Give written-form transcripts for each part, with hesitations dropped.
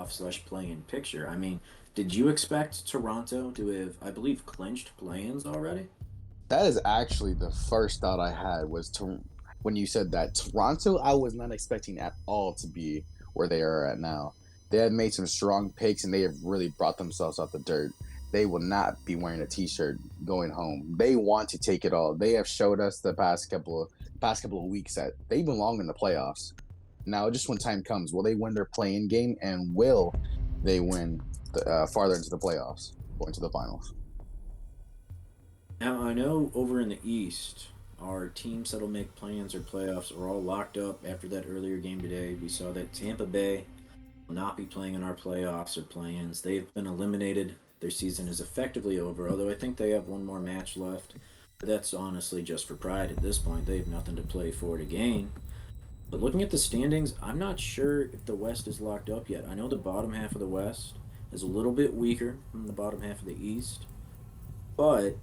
playoff/play-in picture. I mean, did you expect Toronto to have, I believe, clinched play-ins already? That is actually the first thought I had was to when you said that Toronto. I was not expecting at all to be where they are at now. They have made some strong picks and they have really brought themselves out the dirt. They will not be wearing a T-shirt going home. They want to take it all. They have showed us the past couple of weeks that they belong in the playoffs. Now, just when time comes, will they win their playing game and will they win farther into the playoffs, going to the finals? Now, I know over in the East, our teams that'll make play-ins or playoffs are all locked up after that earlier game today. We saw that Tampa Bay will not be playing in our playoffs or play-ins. They've been eliminated. Their season is effectively over, although I think they have one more match left. But that's honestly just for pride at this point. They have nothing to play for to gain. But looking at the standings, I'm not sure if the West is locked up yet. I know the bottom half of the West is a little bit weaker than the bottom half of the East. But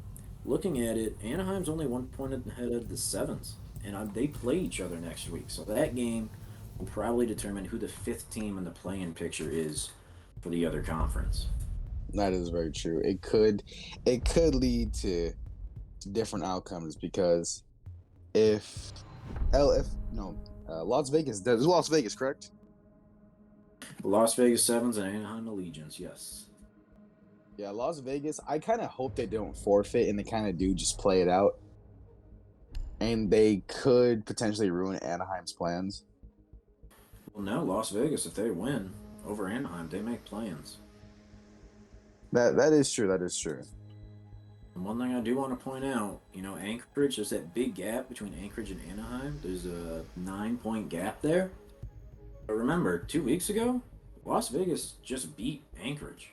looking at it, Anaheim's only 1 point ahead of the Sevens. And they play each other next week. So that game will probably determine who the fifth team in the play-in picture is for the other conference. That is very true. It could lead to different outcomes because if if no Las Vegas does Las Vegas correct? The Las Vegas Sevens and Anaheim Allegiance, yes. Yeah, Las Vegas. I kind of hope they don't forfeit and they kind of do just play it out, and they could potentially ruin Anaheim's plans. Well, no, Las Vegas, if they win over Anaheim, they make plans. That is true. That is true. And one thing I do want to point out, Anchorage, there's that big gap between Anchorage and Anaheim. There's a 9 point gap there. But remember, 2 weeks ago, Las Vegas just beat Anchorage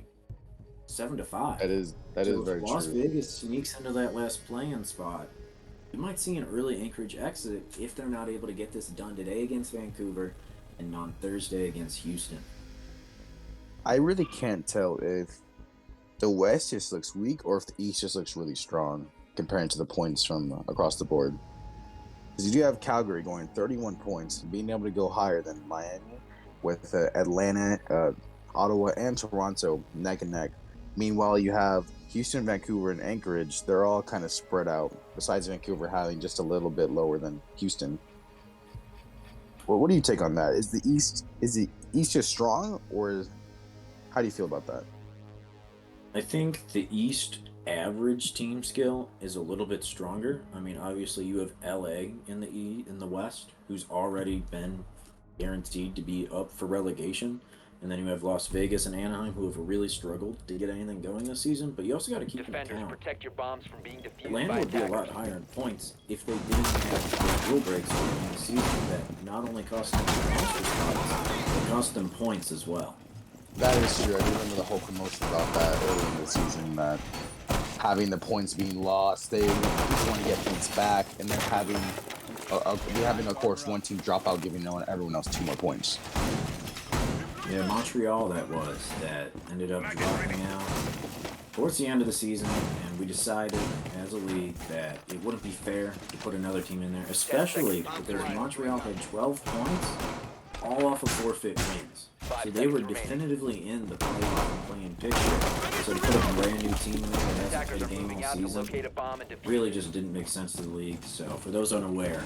7-5. That is So if very Las true. Vegas sneaks into that last play-in spot, we might see an early Anchorage exit if they're not able to get this done today against Vancouver and on Thursday against Houston. I really can't tell if the West just looks weak or if the East just looks really strong comparing to the points from across the board. Because you do have Calgary going 31 points, being able to go higher than Miami, with Atlanta, Ottawa, and Toronto neck and neck. Meanwhile, you have Houston, Vancouver, and Anchorage. They're all kind of spread out. Besides Vancouver having just a little bit lower than Houston. Well, what do you take on that? Is the East just strong, or how do you feel about that? I think the East average team skill is a little bit stronger. I mean, obviously you have LA in the West, who's already been guaranteed to be up for relegation, and then you have Las Vegas and Anaheim, who have really struggled to get anything going this season. But you also got to keep in Defenders, account protect your bombs from being defused Atlanta by would be a lot attackers. higher in points if they didn't have the rule breaks early in the season that not only cost them roster spots, but cost them points as well. That is true. I remember the whole commotion about that early in the season. That having the points being lost, they just want to get points back, and then having of course one team drop out, giving everyone else 2 more points. Yeah, Montreal that ended up dropping out towards the end of the season, and we decided as a league that it wouldn't be fair to put another team in there, especially because Montreal had 12 points, all off of forfeit wins. So they were definitively in the playoff and playing picture. So to put a brand new team in there that hasn't Attackers played are a game moving all out to season locate a bomb and defuse really it. just didn't make sense to the league. So for those unaware,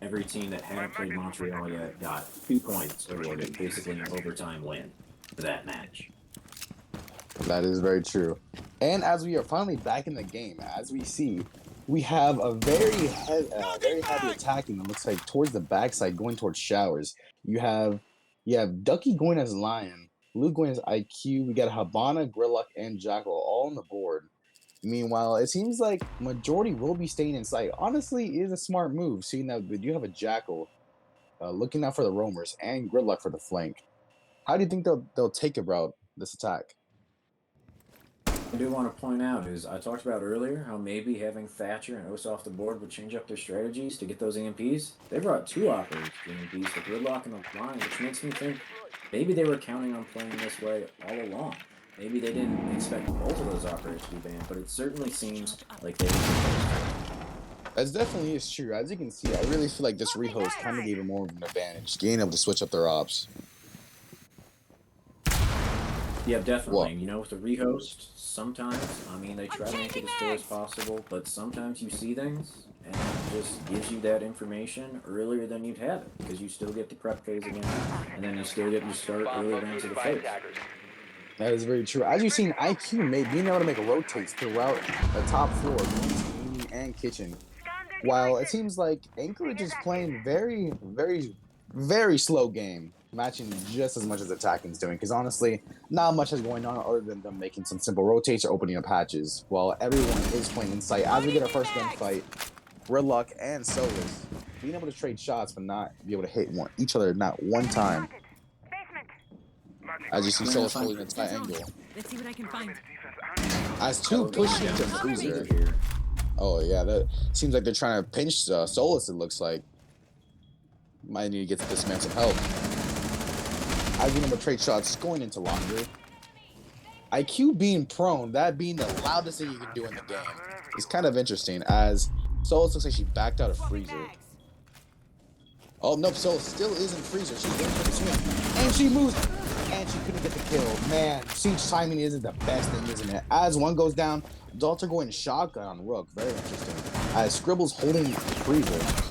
every team that hadn't played Montreal yet got 2 points awarded, basically an overtime win for that match. That is very true. And as we are finally back in the game, as we see, we have a very heavy attacking. It looks like towards the backside, going towards showers. You have Ducky going as Lion, Luke going as IQ. We got Habana, Grillock, and Jackal all on the board. Meanwhile, it seems like majority will be staying inside. Honestly, it is a smart move, seeing that we do have a Jackal looking out for the roamers and Gridlock for the flank. How do you think they'll take about this attack? I do want to point out is I talked about earlier how maybe having Thatcher and Osa off the board would change up their strategies to get those EMPs. They brought two operators to EMPs, the Gridlock and the Line, which makes me think maybe they were counting on playing this way all along. Maybe they didn't expect both of those operators to be banned, but it certainly seems like they were. That definitely is true. As you can see, I really feel like this rehost kind of gave them more of an advantage, being able to switch up their ops. Yeah, definitely. Well, You know, with the rehost, sometimes, I mean, they try to make it as clear as possible, but sometimes you see things and it just gives you that information earlier than you'd have it because you still get the prep phase again, and then you still get your start Bomb early rounds of located the by phase. attackers. that is very true. As you've seen, IQ being able to make rotates throughout the top floor, going to gaming and kitchen. While it seems like Anchorage is playing very, very, very slow game, matching just as much as attacking's doing. Because honestly, not much is going on other than them making some simple rotates or opening up hatches. While everyone is playing in sight. As we get our first gunfight, Gridlock and Solus being able to trade shots but not be able to hit each other not one time. As you see Yeah, Solus it's on holding a tight angle. Let's see what I can find. As two going push down into the Freezer. here. Oh yeah, that seems like they're trying to pinch Solus. It looks like might need to get this man some help. I've been able to trade shots going into longer. IQ being prone, that being the loudest thing you can do in the game, is kind of interesting. As Solus looks like she backed out of Freezer. Oh no, Solus still is in Freezer. She's going for the swing, and she moves, and she couldn't get the kill. Man, siege timing isn't the best thing, isn't it? As one goes down, Dalter going shotgun on Rook. Very interesting. As Scribble's holding Freezer.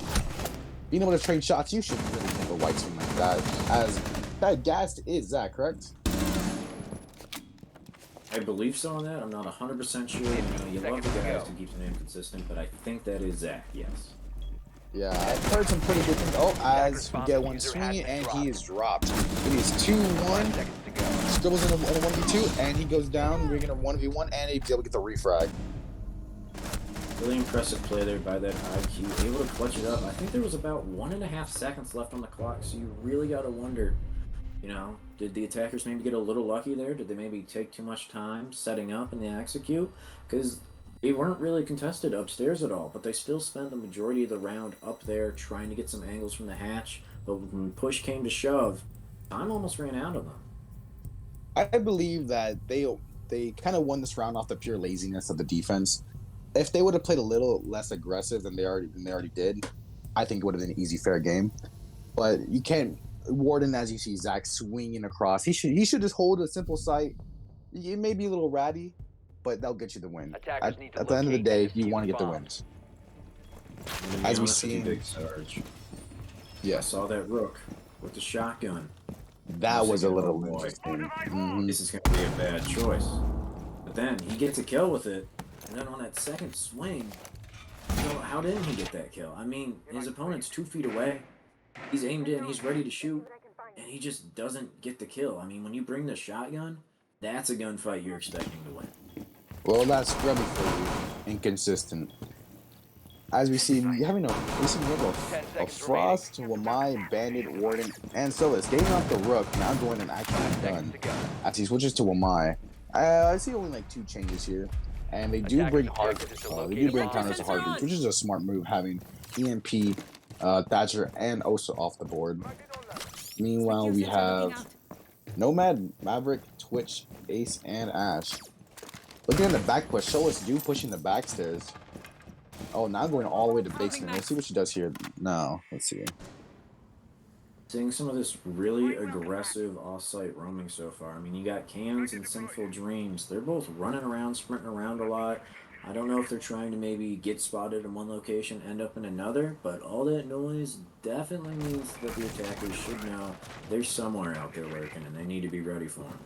Being able to trade shots, you should really think a white team like that. As that gassed is Zach, correct? I believe so on that. I'm not 100% sure. You know, you love the guys who keeps the name consistent, but I think that is Zach, yes. Yeah, I've heard some pretty good things. Oh, as we get one swinging, and he is dropped. It is 2-1. Scribbles in a 1v2, and he goes down. We're going to 1v1, and he's able to get the refrag. Really impressive play there by that IQ. Able to clutch it up. I think there was about 1.5 seconds left on the clock, so you really got to wonder, you know, did the attackers maybe get a little lucky there? Did they maybe take too much time setting up and they execute? Because they weren't really contested upstairs at all, but they still spent the majority of the round up there trying to get some angles from the hatch. But when push came to shove, time almost ran out of them. I believe that they kind of won this round off the pure laziness of the defense. If they would have played a little less aggressive than they already did, I think it would have been an easy, fair game. But you can't. Warden, as you see Zach swinging across, he should just hold a simple sight. It may be a little ratty, but they'll get you the win. At the end of the day, you want to get the wins. As we see, Big Sarge. Yeah, I saw that Rook with the shotgun. that was a little boy. interesting. This is going to be a bad choice. But then he gets a kill with it, and then on that second swing, how didn't he get that kill? I mean, his opponent's 2 feet away. He's aimed in, he's ready to shoot, and he just doesn't get the kill. I mean, when you bring the shotgun, that's a gunfight you're expecting to win. Well, that's scrubby for you. Inconsistent. As we see, we have a Frost, Wamai, Bandit, Warden, and Solus getting off the Rook, now going and actually done. As he switches to Wamai. I see only like 2 changes here. And they do bring counters to hard breach, which is a smart move, having EMP, Thatcher, and Osa off the board. Meanwhile, we have Nomad, Maverick, Twitch, Ace, and Ash. Looking at the back push, Solus do pushing the back stairs. Oh, now going all the way to basement. Let's see what she does here. No, let's see. Seeing some of this really aggressive off-site roaming so far. I mean, you got Cans and Sinful Dreams. They're both running around, sprinting around a lot. I don't know if they're trying to maybe get spotted in one location, end up in another, but all that noise definitely means that the attackers should know they're somewhere out there lurking, and they need to be ready for them.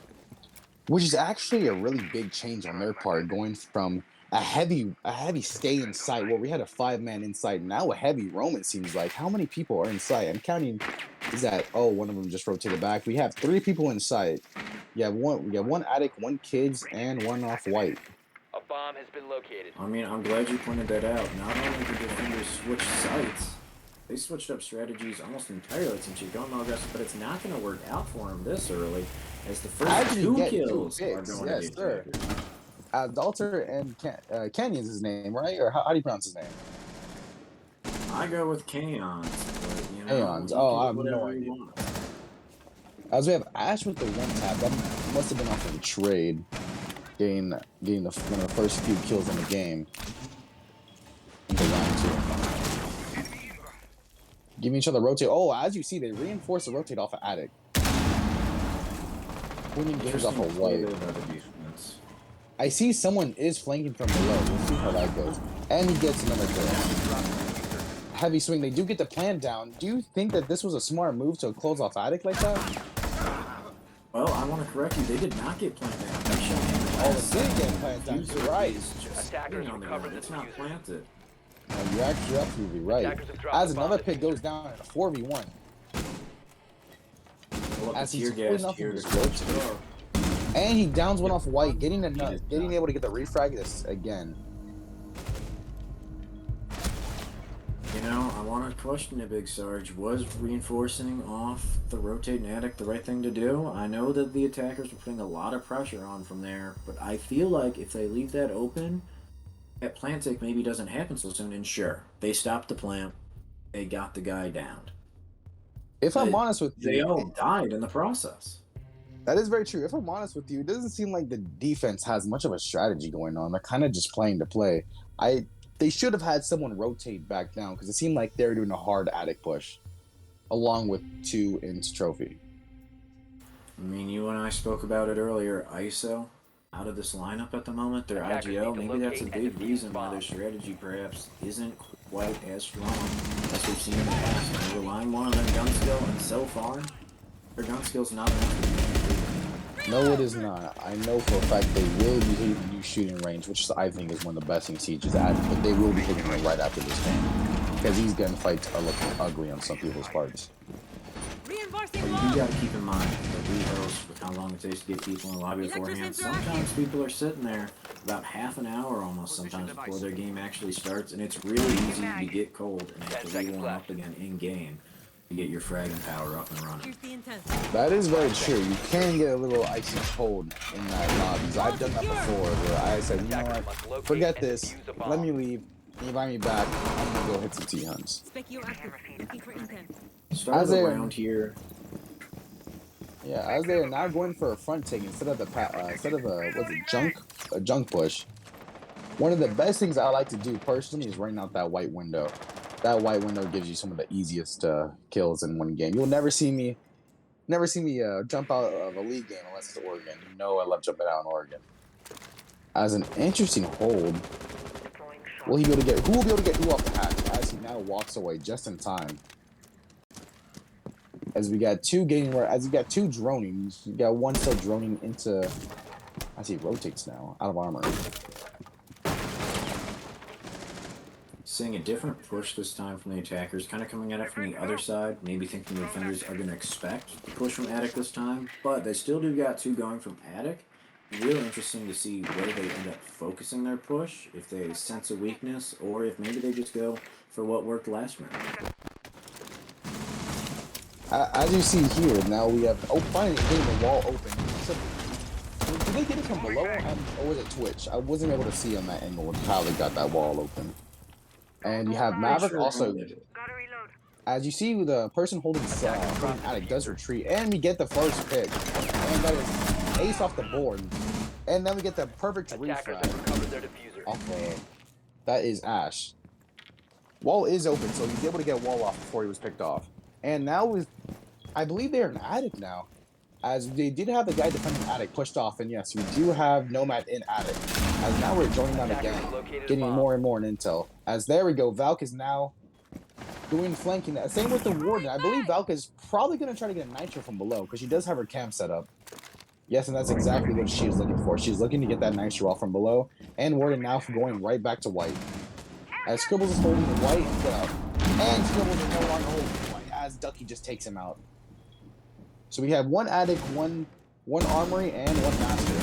Which is actually a really big change on their part, going from a heavy stay in sight where we had a 5-man in sight, now a heavy roam. It seems like. How many people are in sight? I'm counting. Is that one of them just rotated back? We have 3 people in sight. We have one addict, 1 kids, and 1 off white. A bomb has been located. I mean, I'm glad you pointed that out. Not only did the defenders switch sites, they switched up strategies almost entirely since you're going more aggressive, but it's not going to work out for them this early, as the first 2 kills are going to be attackers. Dalter and Canyon's his name, right? Or how do you pronounce his name? I go with Kaons, but you know, Aeons. Oh, I have no whatever idea. you want. As we have Ash with the 1 tap, that must have been off of a trade, getting one of the first few kills in the game. Into round 2. Giving each other rotate. Oh, as you see, they reinforce the rotate off of Attic. Winning games off Interesting of play white. there by the defense. I see someone is flanking from below. We'll see how that goes. And he gets another kill. Heavy swing. They do get the plant down. Do you think that this was a smart move to close off Attic like that? Well, I want to correct you. They did not get plant down. They shot him. Oh, they did get plant down. You're right. It's just Attackers sitting on the recovered ground. the It's not diffuser. planted. No, you're actually absolutely right. Attackers have dropped As the bomb another pick diffuser. goes down in a 4v1. Pull up As the he's tear pulling gas off here of to his roach. score. And he downs one off white, getting He did getting not. able to get the refrag this again. You know, I want to question it, Big Sarge. Was reinforcing off the rotating attic the right thing to do? I know that the attackers were putting a lot of pressure on from there, but I feel like if they leave that open, that plant take maybe doesn't happen so soon. And sure, they stopped the plant. They got the guy down. If I'm But honest with they you, all died in the process. that is very true. If I'm honest with you, it doesn't seem like the defense has much of a strategy going on. They're kind of just playing to play. They should have had someone rotate back down because it seemed like they were doing a hard attic push, along with 2 into trophy. I mean, you and I spoke about it earlier. ISO out of this lineup at the moment. Their Attackers IGL, need to maybe that's a locate and big defuse reason why bomb. their strategy perhaps isn't quite as strong as we've seen in the past. They're relying more on their gun skill, and so far, their gun skill's not enough to beat. No, it is not. I know for a fact they will be hitting the new shooting range, which I think is one of the best things Siege has added, but they will be hitting it right after this game. Because these gunfights are looking ugly on some people's parts. Reinforcing But you wall. do gotta keep in mind that we host with how long it takes to get people in the lobby beforehand. Sometimes people are sitting there about half an hour almost sometimes before their game actually starts, and it's really easy to get cold and have to rewarm up again in game to get your fragging power up and running. Here's the intent. That is very true. You can get a little icy cold in that lobbies. I've done that before where I said, you know Attackers must what, locate forget and this. defuse a bomb. Let me leave. Can you invite me back? I'm going to go hit some T-Huns. Spec you active. Looking for intent. Start As of the in- round here. Yeah, as they're now going for a front take instead of a junk push. One of the best things I like to do personally is running out that white window. That white window gives you some of the easiest kills in one game. You'll never see me jump out of a league game unless it's Oregon. You know I love jumping out in Oregon. As an interesting hold, who will be able to get who off the hatch as he now walks away just in time. As we got 2 droning, you got 1 still droning into. As he rotates now, out of armor. Seeing a different push this time from the attackers, kind of coming at it from the other side, maybe thinking the defenders are going to expect the push from Attic this time, but they still do got 2 going from Attic. Real interesting to see where they end up focusing their push, if they sense a weakness, or if maybe they just go for what worked last round. As you see here, now we have finally getting the wall open. So, did they get it from below, or was it Twitch? I wasn't able to see on that angle how they got that wall open. And you have Maverick also. As you see, the person holding Attic does retreat, and we get the first pick, and that is ace off the board, and then we get the perfect Attackers refrag have recovered their diffuser. off of. That is Ash. Wall is open, so he's able to get wall off before he was picked off. And now I believe they're in Attic now, as they did have the guy defending Attic pushed off, and yes, we do have Nomad in Attic. As now we're joining them again, getting more and more in intel. As there we go, Valk is now doing flanking. Same with the Warden. I believe Valk is probably going to try to get a Nitro from below, because she does have her camp set up. Yes, and that's exactly what she is looking for. She's looking to get that Nitro off from below, and Warden now going right back to white. As Scribbles is holding the white, and Scribbles is no longer holding the white, as Ducky just takes him out. So we have 1 Attic, one Armory, and 1 Master.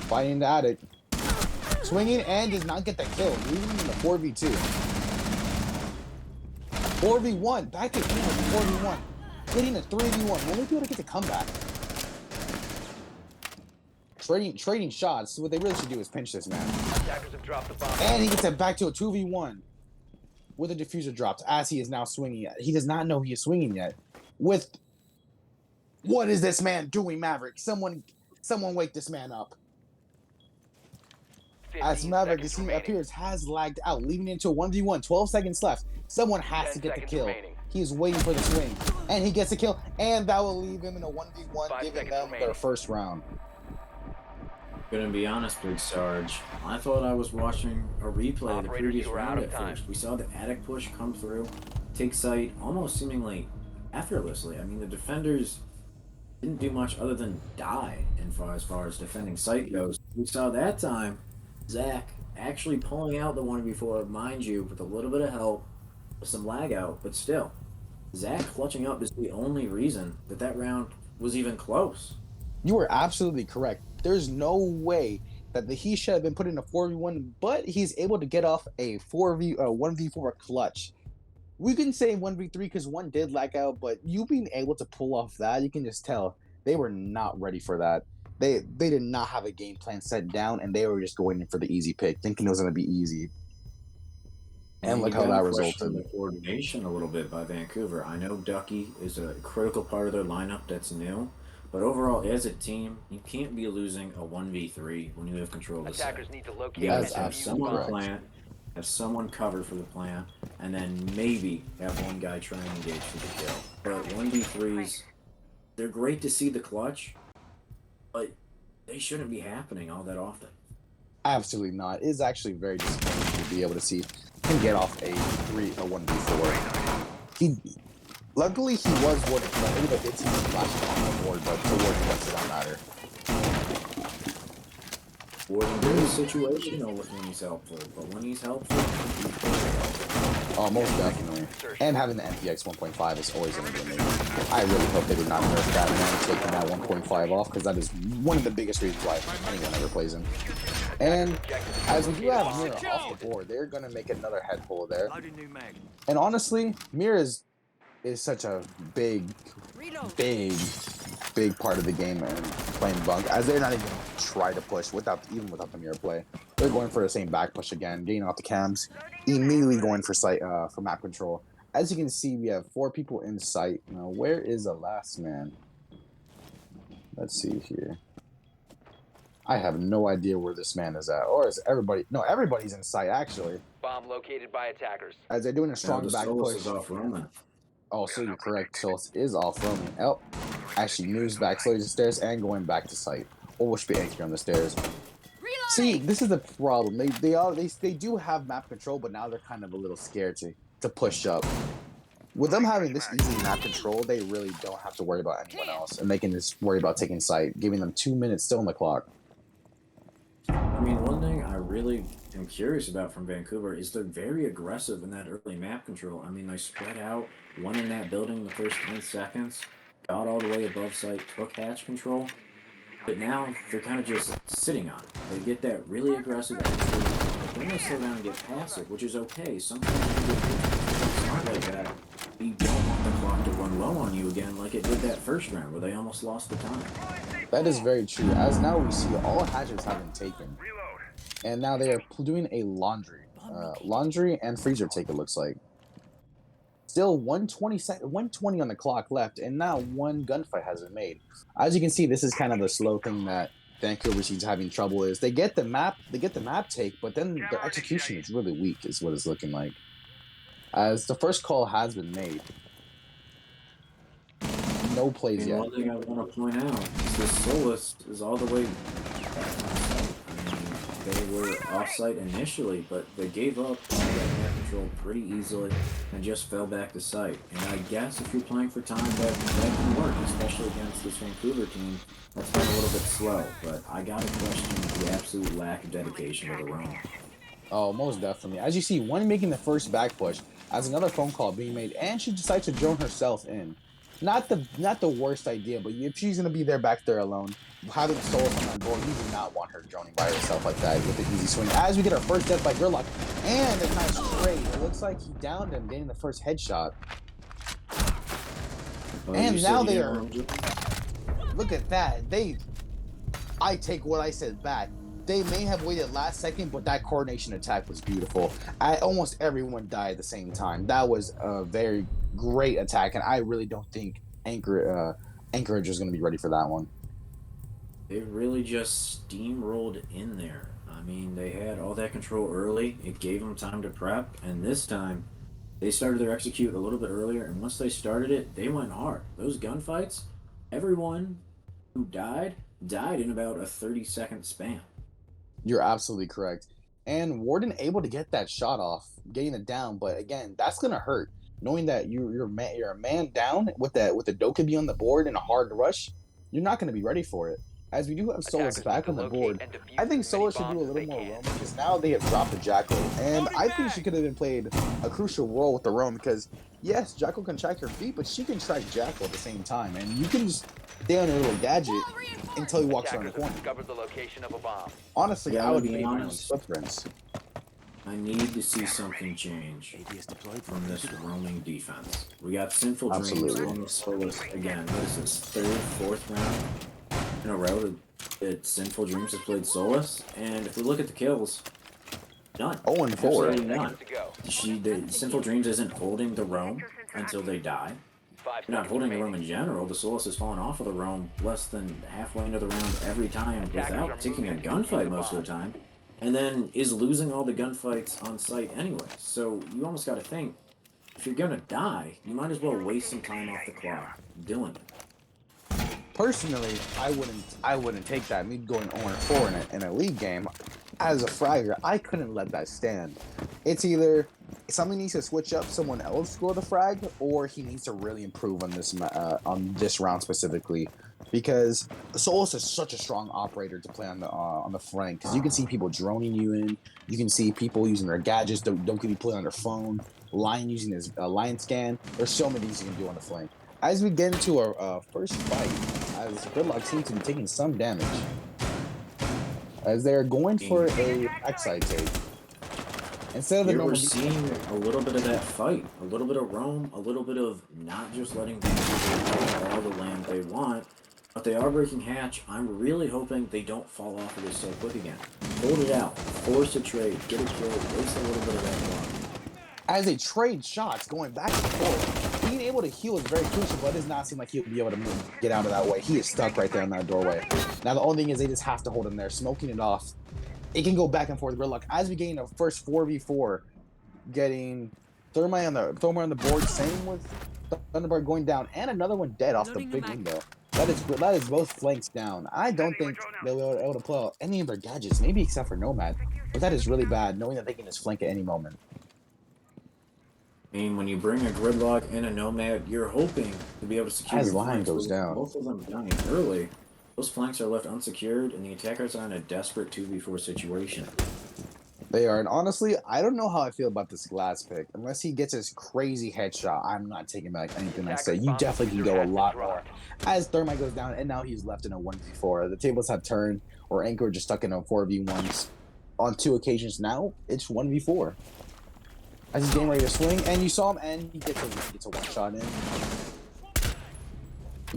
Fighting the Attic. Swinging and does not get the kill, leaving him in the 4v2. 4v1, back again with 4v1. Getting a 3v1, will we be able to get the comeback? Trading shots, so what they really should do is pinch this man. Attackers have dropped the bomb. And he gets it back to a 2v1. With a diffuser dropped, as he is now swinging. He does not know he is swinging yet. What is this man doing, Maverick? Someone wake this man up. As Maverick, as he appears, has lagged out, leaving into a 1v1. 12 seconds left. Someone has to get the kill. He's waiting for the swing, and he gets a kill, and that will leave him in a 1v1, 5 giving seconds them remaining. their first round. Gonna be honest, Big Sarge. I thought I was watching a replay of the Operators, previous you are out round of at time. first. We saw the attic push come through, take sight almost seemingly effortlessly. I mean, the defenders didn't do much other than die as far as defending sight goes. We saw that time Zach actually pulling out the 1v4, mind you, with a little bit of help, with some lag out, but still. Zach clutching up is the only reason that round was even close. You are absolutely correct. There's no way that he should have been put in a 4v1, but he's able to get off a 1v4 clutch. We can say 1v3 because one did lag out, but you being able to pull off that, you can just tell they were not ready for that. They did not have a game plan set down, and they were just going in for the easy pick, thinking it was going to be easy. And And look you how got that to question resulted. the coordination a little bit by Vancouver. I know Ducky is a critical part of their lineup that's new, but overall, as a team, you can't be losing a 1v3 when you have control of the site. Attackers need to locate You got That's to and have defuse absolutely someone bombs. correct. plant, have someone cover for the plant, and then maybe have one guy try and engage for the kill. But 1v3s, they're great to see the clutch, but they shouldn't be happening all that often. Absolutely not. It is actually very disappointing to be able to see him get off a 1v4. Luckily he was warded, but maybe they did see him flash on the board, but the warding does not matter. Warden is situational when he's helpful, but when he's helpful, he's very helpful. Oh, most definitely. And having the MPX 1.5 is always going to be amazing. I really hope they did not nerf that man taking that 1.5 off, because that is one of the biggest reasons why anyone ever plays him. And as we do have Mira off the board, they're going to make another head pull there. And honestly, Mira is such a big part of the game and playing bunk, as they're not even try to push without the mirror play. They're going for the same back push again, getting off the cams, immediately going for sight for map control. As you can see, we have 4 people in sight. Now, where is the last man? Let's see here. I have no idea where this man is at. Or is everybody? No, everybody's in sight, actually. Bomb located by attackers. As they're doing a Now strong the back Solus push. is off roaming. Oh, so you're correct. Solus is off roaming. Oh, actually moves back slowly to the stairs and going back to sight. Or should be anchored on the stairs. See, this is the problem. They do have map control, but now they're kind of a little scared to push up. With them having this easy map control, they really don't have to worry about anyone else, and they can just worry about taking sight, giving them 2 minutes still on the clock. I mean, one thing I really am curious about from Vancouver is they're very aggressive in that early map control. I mean, they spread out, one in that building in the first 10 seconds, got all the way above site, took hatch control, but now they're kind of just sitting on it. They get that really aggressive entry, but then they slow down and get passive, which is okay. Sometimes you get smart like that. You don't want the clock to run low on you again like it did that first round where they almost lost the time. That is very true, as now we see all hatches have been taken. And now they are doing a laundry and freezer take, it looks like. Still 120 on the clock left, and now one gunfight has been made. As you can see, this is kind of the slow thing that Vancouver seems having trouble is they get the map take, but then their execution is really weak, is what it's looking like. As the first call has been made. No plays yet. One thing I want to point out is this Solus is all the way back on site. I mean, they were off-site initially, but they gave up that map control pretty easily and just fell back to site. And I guess if you're playing for time, that can work, especially against this Vancouver team that's been a little bit slow. But I gotta question the absolute lack of dedication to the roam. Oh, most definitely. As you see, one making the first back push, as another phone call being made, and she decides to drone herself in. Not the worst idea, but if she's gonna be there back there alone, having a solo on that board, you do not want her droning by herself like that with an easy swing. As we get our first death by Gerlach, and a nice trade. It looks like he downed him, getting the first headshot. And now they are. Look at that. I take what I said back. They may have waited last second, but that coordination attack was beautiful. Almost everyone died at the same time. That was a very great attack, and I really don't think Anchorage is going to be ready for that one. They really just steamrolled in there. I mean, they had all that control early. It gave them time to prep, and this time, They started their execute a little bit earlier, and once they started it, they went hard. Those gunfights, everyone who died in about a 30-second span. You're absolutely correct. And Warden able to get that shot off, getting it down. But again, that's gonna hurt. Knowing that you're a man down with the Dokkaebi on the board in a hard rush, you're not gonna be ready for it. As we do have Solus Attackers need back to on the locate board, and defuse I think as many Solus should do a bombs as little they more can. roaming because now they have dropped the Jackal. And I think she could have been played a crucial role with the roam because yes, Jackal can track her feet, but she can track Jackal at the same time. And you can just stay on your little gadget until he walks around the Attackers have corner. discovered the location of a bomb. Honestly, Yeah, I to would be leave my own honest, footprints. I need to see something change from this roaming defense. We got Sinful Dreams Absolutely. on the Solus again. What is this, third, fourth round in a row that Sinful Dreams has played Solus? And if we look at the kills, none. 0 and 4. Absolutely none. Seconds to go. The Sinful Dreams isn't holding the roam until they die. 5 They're not seconds holding the remaining. roam in general. The Solus has fallen off of the roam less than halfway into the round every time without taking a gunfight most of the time. And then is losing all the gunfights on site anyway. So you almost got to think, if you're gonna die, you might as well waste some time off the clock doing it. Personally, I wouldn't take that. Me going 0 and 4 in a league game as a fragger, I couldn't let that stand. It's either somebody needs to switch up, someone else score the frag, or he needs to really improve on this round specifically, because Solus is such a strong operator to play on the flank. Because you can see people droning you in, you can see people using their gadgets, don't get me playing on their phone, Lion using his line scan. There's so many things you can do on the flank. As we get into our first fight, as Gridlock seems to be taking some damage, as they're going for a backside take. Instead of the Here normal we're seeing a little bit of that fight, a little bit of roam, a little bit of not just letting things take all the land they want, but they are breaking hatch. I'm really hoping they don't fall off of this so quick again. Hold it out, force a trade, get a kill, waste a little bit of that block. as they trade shots going back and forth, being able to heal is very crucial, but it does not seem like he'll be able to get out of that way. He is stuck right there in that doorway. Now, the only thing is they just have to hold him there, smoking it off. It can go back and forth. Gridlock, as we gain a first 4v4, getting Thermite on the board, same with Thunderbird going down, and another one dead off the Loading the big mag. window. That is both flanks down. I don't think they'll be able to pull out any of their gadgets, maybe except for Nomad. But that is really bad, knowing that they can just flank at any moment. I mean, when you bring a Gridlock and a Nomad, you're hoping to be able to secure As your Lion flanks. goes down. Both of them dying early. Those flanks are left unsecured, and the attackers are in a desperate 2v4 situation. They are, and honestly, I don't know how I feel about this last pick. Unless he gets his crazy headshot, I'm not taking back anything I say. You definitely can go a lot more. As Thermite goes down, and now he's left in a 1v4. The tables have turned, or Anchorage is stuck in a 4v1s on 2 occasions. Now it's 1v4. As he's getting ready to swing, and you saw him, and he gets a one shot in.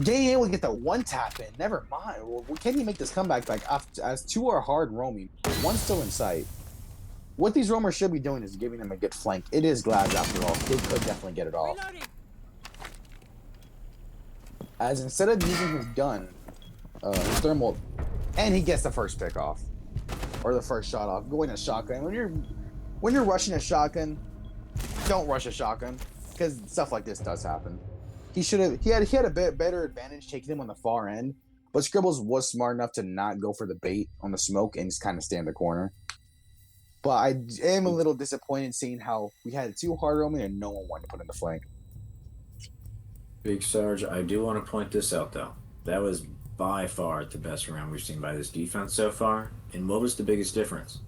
Getting able to get the one tap in, never mind. Well, can he make this comeback back after, as 2 are hard roaming, 1's still in sight? What these roamers should be doing is giving them a good flank. It is Glads after all. They could definitely get it off. Reloading. As instead of using his gun, his thermal, and he gets the first pick off. Or the first shot off. Going a shotgun. When you're rushing a shotgun, don't rush a shotgun. Because stuff like this does happen. He had a bit better advantage taking him on the far end. But Scribbles was smart enough to not go for the bait on the smoke and just kind of stay in the corner. But I am a little disappointed seeing how we had 2 hard roaming and no one wanted to put in the flank. Big Sarge, I do want to point this out, though. That was by far the best round we've seen by this defense so far. And what was the biggest difference?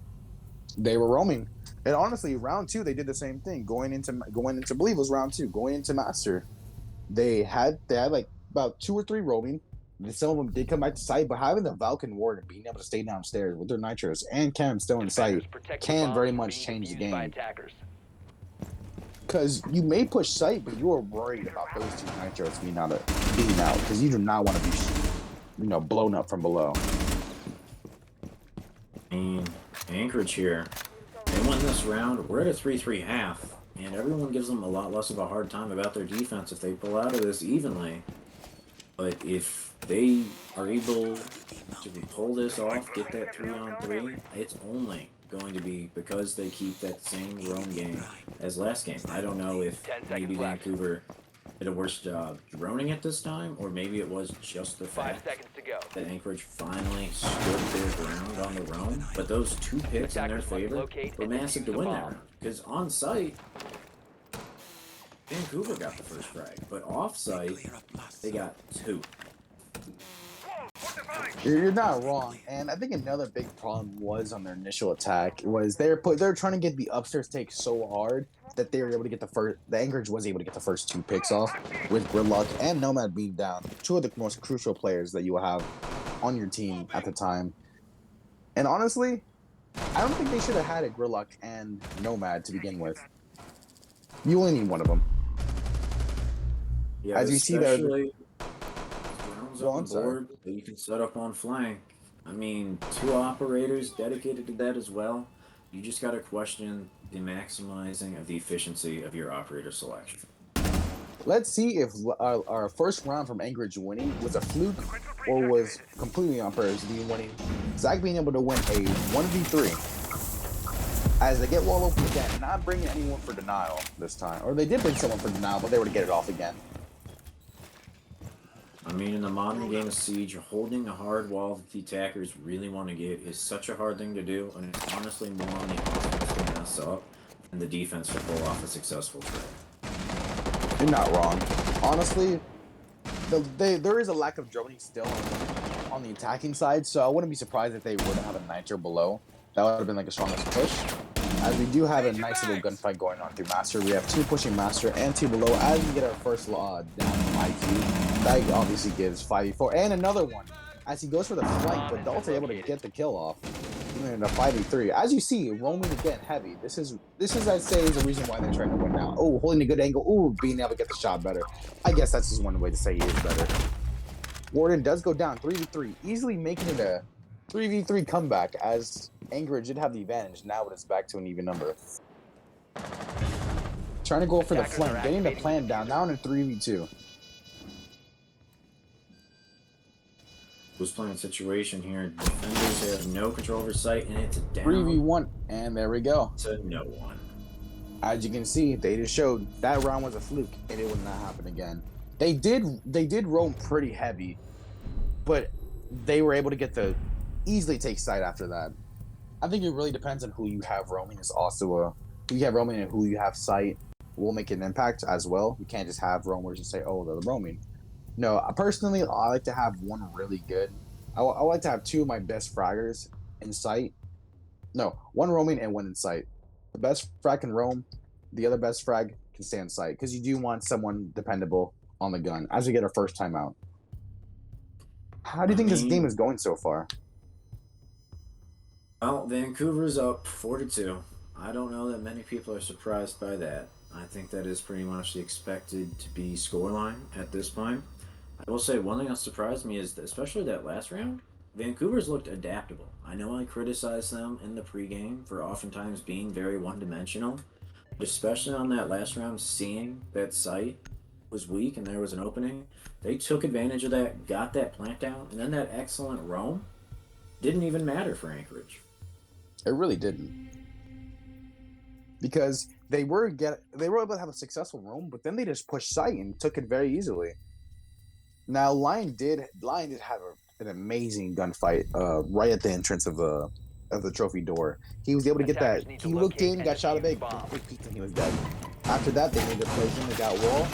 They were roaming. And honestly, round 2, they did the same thing. Going into I believe it was round 2, going into Master, they had like about 2 or 3 roaming. Some of them did come back to sight, but having the Valken Ward and being able to stay downstairs with their nitros and Cam still in sight can very much change the game. Because you may push sight, but you are worried about those 2 nitros being out, because you do not want to be, blown up from below. And Anchorage here, they win this round. We're at a 3-3 half, and everyone gives them a lot less of a hard time about their defense if they pull out of this evenly. But if they are able to pull this off, get that 3-on-3, it's only going to be because they keep that same roam game as last game. I don't know if 10 maybe seconds left. Vancouver did a worse job droning it this time, or maybe it was just the 5 fact seconds to go. that Anchorage finally stood their ground on the roam. But those 2 picks in their Attackers must favor locate were and massive defuse to the win bomb. that round. Because on site, Vancouver got the first frag, but off site, they got 2. You're not wrong, and I think another big problem was on their initial attack was they're trying to get the upstairs take so hard that they were able to get the Anchorage was able to get the first 2 picks off with Gridlock and Nomad being down, 2 of the most crucial players that you will have on your team at the time. And honestly, I don't think they should have had a Gridlock and Nomad to begin with. You only need one of them. Yeah, As you see there, especially rounds Go on on, the sorry. board that you can set up on flank. I mean, 2 operators dedicated to that as well. You just got to question the maximizing of the efficiency of your operator selection. let's see if our first round from Anchorage winning was a fluke or was completely on purpose. Being winning, Zach being able to win a 1v3 as they get wall open again, not bringing anyone for denial this time, or they did bring someone for denial, but they were to get it off again. I mean, in the modern game of Siege, holding a hard wall that the attackers really want to get is such a hard thing to do, and it's honestly more on the offense to mess up than the defense to pull off a successful trade. You're not wrong. Honestly, there is a lack of droning still on the attacking side, so I wouldn't be surprised if they were to have a Nitro below. That would have been like a strongest push. As we do have a nice little gunfight going on through Master. We have 2 pushing Master and 2 below. As we get our first law down from IQ, that obviously gives 5v4 and another one. As he goes for the flank, but also able to get the kill off. In a 5v3. As you see, roaming again heavy. This is I'd say is the reason why they're trying to win now. Oh, holding a good angle. Oh, being able to get the shot better. I guess that's just one way to say he is better. Warden does go down 3v3, easily making it a 3v3 comeback as Anchorage did have the advantage. Now it is back to an even number. Trying to go for the flank, getting the plan down. Now in a 3v2. Who's playing situation here? Defenders have no control over sight, and it's a down 3v1, and there we go. to no one. As you can see, they just showed that round was a fluke, and it would not happen again. They did roam pretty heavy, but they were able to easily take sight after that. I think it really depends on who you have roaming. Is also who you have roaming and who you have sight will make an impact as well. You can't just have roamers and say, oh, they're roaming. No, personally, I like to have one really good. I like to have 2 of my best fraggers in sight. No, 1 roaming and 1 in sight. The best frag can roam. The other best frag can stay in sight because you do want someone dependable on the gun as we get our first time out. How do you think this game is going so far? Well, Vancouver's up 4-2. I don't know that many people are surprised by that. I think that is pretty much the expected to be scoreline at this point. I will say one thing that surprised me is that, especially that last round, Vancouver's looked adaptable. I know I criticized them in the pregame for oftentimes being very one-dimensional, but especially on that last round, seeing that site was weak and there was an opening, they took advantage of that, got that plant down, and then that excellent roam didn't even matter for Anchorage. It really didn't, because they were able to have a successful roam, but then they just pushed sight and took it very easily. Now Lion did have an amazing gunfight right at the entrance of the trophy door. He was able to get that. He looked in, got shot a bit, quick peeked, and he was dead. After that, they made their plays in. They got wall.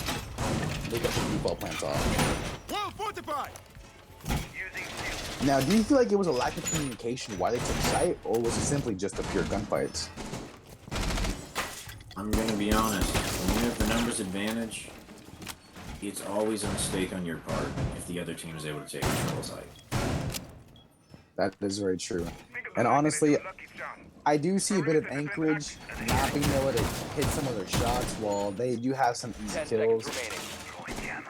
They got the default plants off. Wall fortified. Now, do you feel like it was a lack of communication why they took sight, or was it simply just a pure gunfights? I'm going to be honest. When you have the numbers advantage, it's always a mistake on your part if the other team is able to take control of sight. That is very true. And honestly, I do see a bit of Anchorage not being able to hit some of their shots while they do have some easy 10 kills. seconds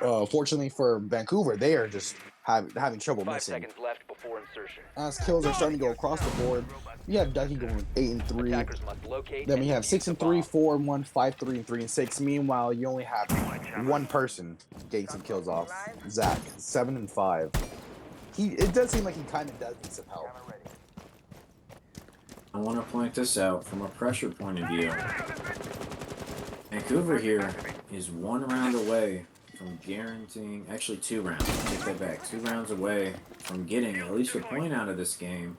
remaining. Fortunately for Vancouver, they are just having trouble 5 missing. seconds left before insertion. As kills are starting to go across the board, we have Ducky going 8-3. Attackers must locate Then we and have defuse 6-3, the bomb. 4-1, 5-3, 3-6. Meanwhile, you only have one person getting some kills off. Zach, 7-5. It does seem like he kind of does need some help. I want to point this out from a pressure point of view. Vancouver here is 1 round away from guaranteeing, actually 2 rounds, take that back, 2 rounds away from getting at least a point out of this game,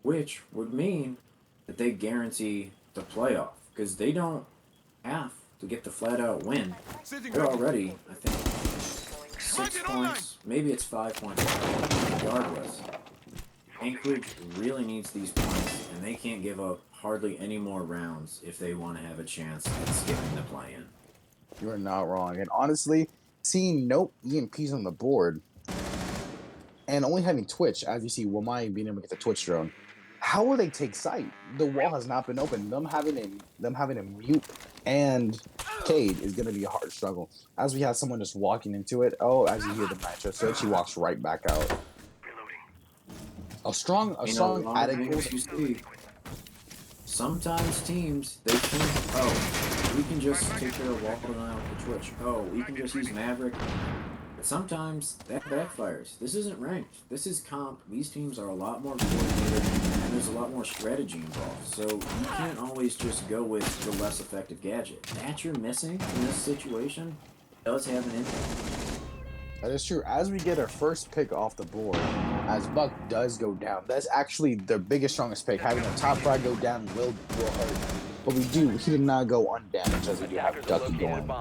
which would mean that they guarantee the playoff because they don't have to get the flat out win. They're already, I think, 6 points, maybe it's 5 points. Regardless, Anchorage really needs these points, and they can't give up hardly any more rounds if they want to have a chance at skipping the play-in. You are not wrong. And honestly, seeing no EMPs on the board and only having Twitch, as you see, Wamai being able to get the Twitch drone, how will they take sight? The wall has not been open. Them having a mute and Cade is going to be a hard struggle. As we have someone just walking into it, as you hear the nitro switch, he walks right back out. A strong attic You see, sometimes teams, they think, we can just take care of walking around with the Twitch. We can just use Maverick. But sometimes that backfires. This isn't ranked. This is comp. These teams are a lot more coordinated, and there's a lot more strategy involved. So you can't always just go with the less effective gadget. That you're missing in this situation does have an impact. That is true. As we get our first pick off the board, as Buck does go down, that's actually the biggest, strongest pick. Having a top frag go down will hurt. But he did not go undamaged as we do have Ducky going.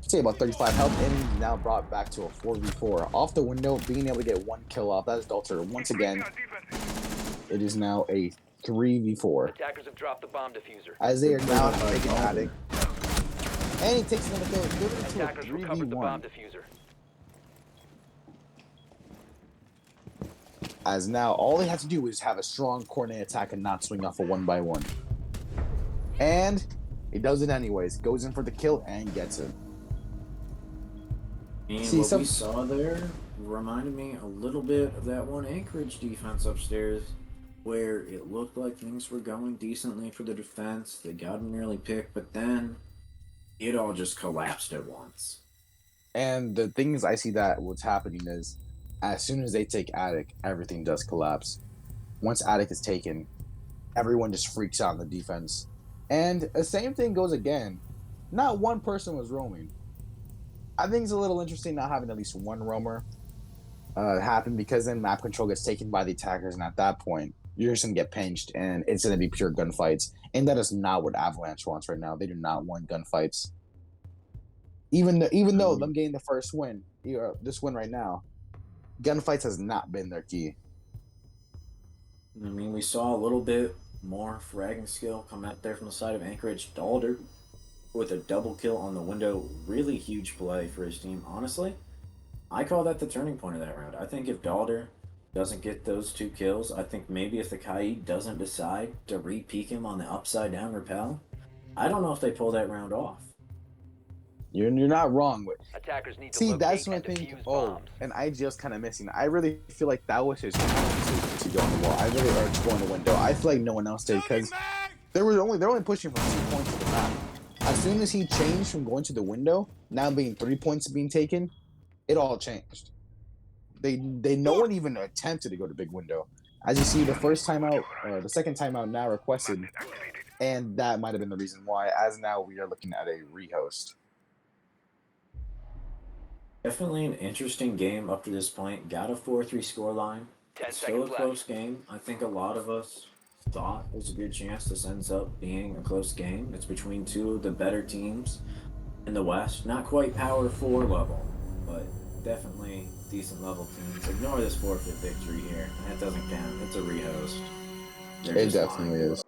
Say about 35 health, and he's now brought back to a 4v4. Off the window, being able to get 1 kill off. That is Dalter. Once again, it is now a 3v4. Attackers have dropped the bomb diffuser. As they are now taking attic. And he takes another kill, giving it to a Attackers recovered the bomb 3v1. diffuser. As now, all they have to do is have a strong coordinated attack and not swing off a 1x1. And he does it anyways. Goes in for the kill and gets it. And what we saw there reminded me a little bit of that one Anchorage defense upstairs, where it looked like things were going decently for the defense. They got an early pick, but then it all just collapsed at once. And the things I see that what's happening is, as soon as they take attic, everything does collapse. Once attic is taken, everyone just freaks out in the defense. And the same thing goes again. Not one person was roaming. I think it's a little interesting not having at least one roamer happen, because then map control gets taken by the attackers, and at that point, you're just going to get pinched, and it's going to be pure gunfights. And that is not what Avalanche wants right now. They do not want gunfights. Even though them getting the first win, this win right now, gunfights has not been their key. I mean, we saw a little bit more fragging skill come out there from the side of Anchorage. Dalder with a double kill on the window. Really huge play for his team. Honestly, I call that the turning point of that round. I think if Dalder doesn't get those 2 kills, I think maybe if the Kaid doesn't decide to re-peek him on the upside down rappel, I don't know if they pull that round off. You're not wrong. Attackers need to See, locate that's when I and think, defuse bombs. and I just kind of missing. I really feel like that was his chance to go on the wall. I really or to go on the window. I feel like no one else did, because they're only pushing for 2 points of the map. As soon as he changed from going to the window, now being 3 points being taken, it all changed. No one even attempted to go to big window. As you see, the second timeout now requested, and that might have been the reason why. As now we are looking at a rehost. Definitely an interesting game up to this point. Got a 4-3 scoreline. 10 Still a seconds close left. game. I think a lot of us thought there's a good chance this ends up being a close game. It's between 2 of the better teams in the West. Not quite Power 4 level, but definitely decent level teams. Ignore this forfeit victory here. That doesn't count. It's a rehost. It definitely is.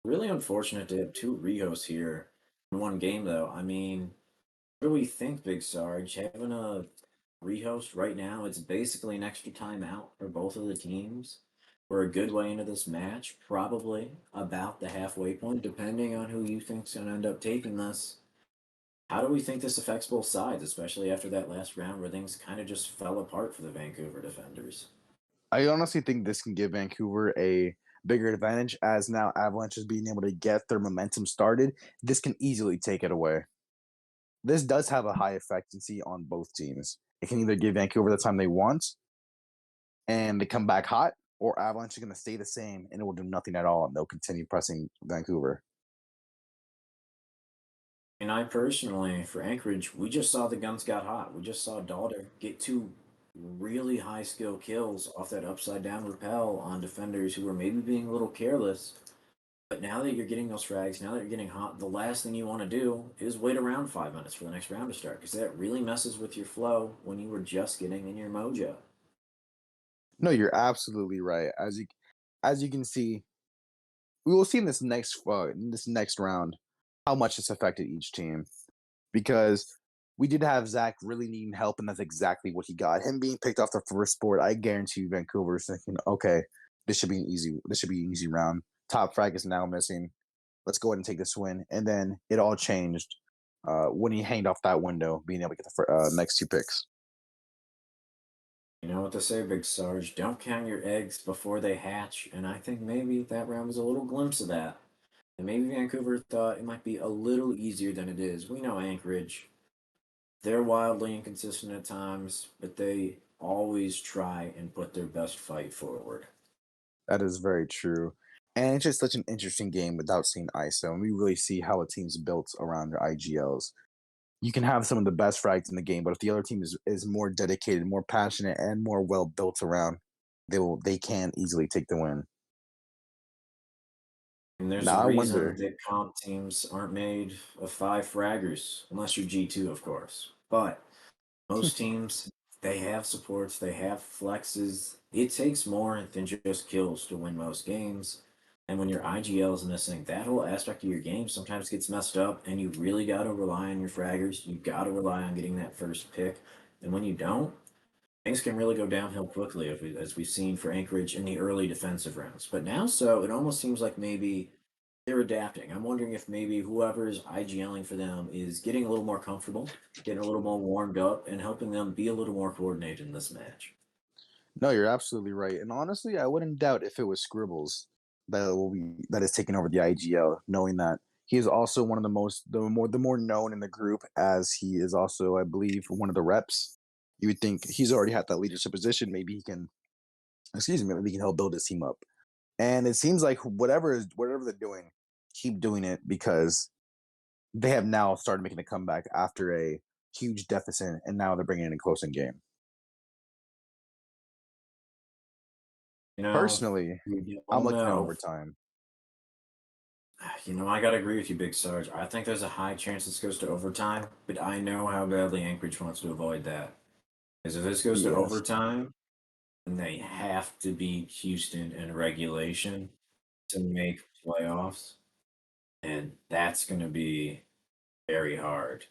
Really unfortunate to have 2 rehosts here in one game, though. I mean, what do we think, Big Sarge? Having a rehost right now, it's basically an extra timeout for both of the teams. We're a good way into this match, probably about the halfway point, depending on who you think's going to end up taking this. How do we think this affects both sides, especially after that last round where things kind of just fell apart for the Vancouver defenders? I honestly think this can give Vancouver a bigger advantage, as now Avalanche is being able to get their momentum started. This can easily take it away. This does have a high effectiveness on both teams. It can either give Vancouver the time they want and they come back hot, or Avalanche are going to stay the same and it will do nothing at all, and they'll continue pressing Vancouver. And I personally, for Anchorage, we just saw the guns got hot. We just saw Dalder get two really high skill kills off that upside down rappel on defenders who were maybe being a little careless. But now that you're getting those frags, now that you're getting hot, the last thing you want to do is wait around 5 minutes for the next round to start because that really messes with your flow when you were just getting in your mojo. No, you're absolutely right. As you can see, we will see in this next round how much this affected each team, because we did have Zach really needing help, and that's exactly what he got. Him being picked off the first board, I guarantee you Vancouver's thinking, okay, this should be an easy round. Top frag is now missing. Let's go ahead and take this win. And then it all changed when he hanged off that window, being able to get the next two picks. You know what to say, Big Sarge. Don't count your eggs before they hatch, and I think maybe that round was a little glimpse of that. And maybe Vancouver thought it might be a little easier than it is. We know Anchorage. They're wildly inconsistent at times, but they always try and put their best fight forward. That is very true. And it's just such an interesting game without seeing ISO. And we really see how a team's built around their IGLs. You can have some of the best frags in the game, but if the other team is more dedicated, more passionate, and more well built around, they can easily take the win. And there's a Now I reason wonder. that comp teams aren't made of five fraggers, unless you're G2, of course. But most teams, they have supports, they have flexes. It takes more than just kills to win most games. And when your IGL is missing, that whole aspect of your game sometimes gets messed up, and you really got to rely on your fraggers. You got to rely on getting that first pick. And when you don't, things can really go downhill quickly, as we've seen for Anchorage in the early defensive rounds. But now, so it almost seems like maybe they're adapting. I'm wondering if maybe whoever's IGLing for them is getting a little more comfortable, getting a little more warmed up, and helping them be a little more coordinated in this match. No, you're absolutely right. And honestly, I wouldn't doubt if it was Scribbles that is taking over the IGL, knowing that he is also one of the more known in the group, as he is also, I believe, one of the reps. You would think he's already had that leadership position. Maybe he can, maybe he can help build his team up. And it seems like whatever they're doing, keep doing it, because they have now started making a comeback after a huge deficit, and now they're bringing it in close in game. You know, Personally, we I'm all looking at know. overtime. You know, I gotta agree with you, Big Sarge. I think there's a high chance this goes to overtime, but I know how badly Anchorage wants to avoid that. Because if this goes to Yes. overtime, then they have to beat Houston in regulation to make playoffs, and that's going to be very hard.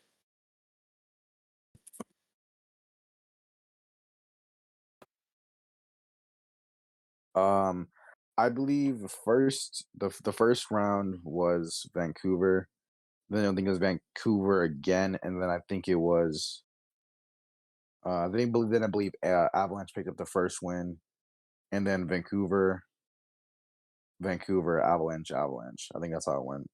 Um, I believe the first round was Vancouver. Then I think it was Vancouver again, and then I think it was then I believe Avalanche picked up the first win, and then Vancouver, Avalanche. I think that's how it went.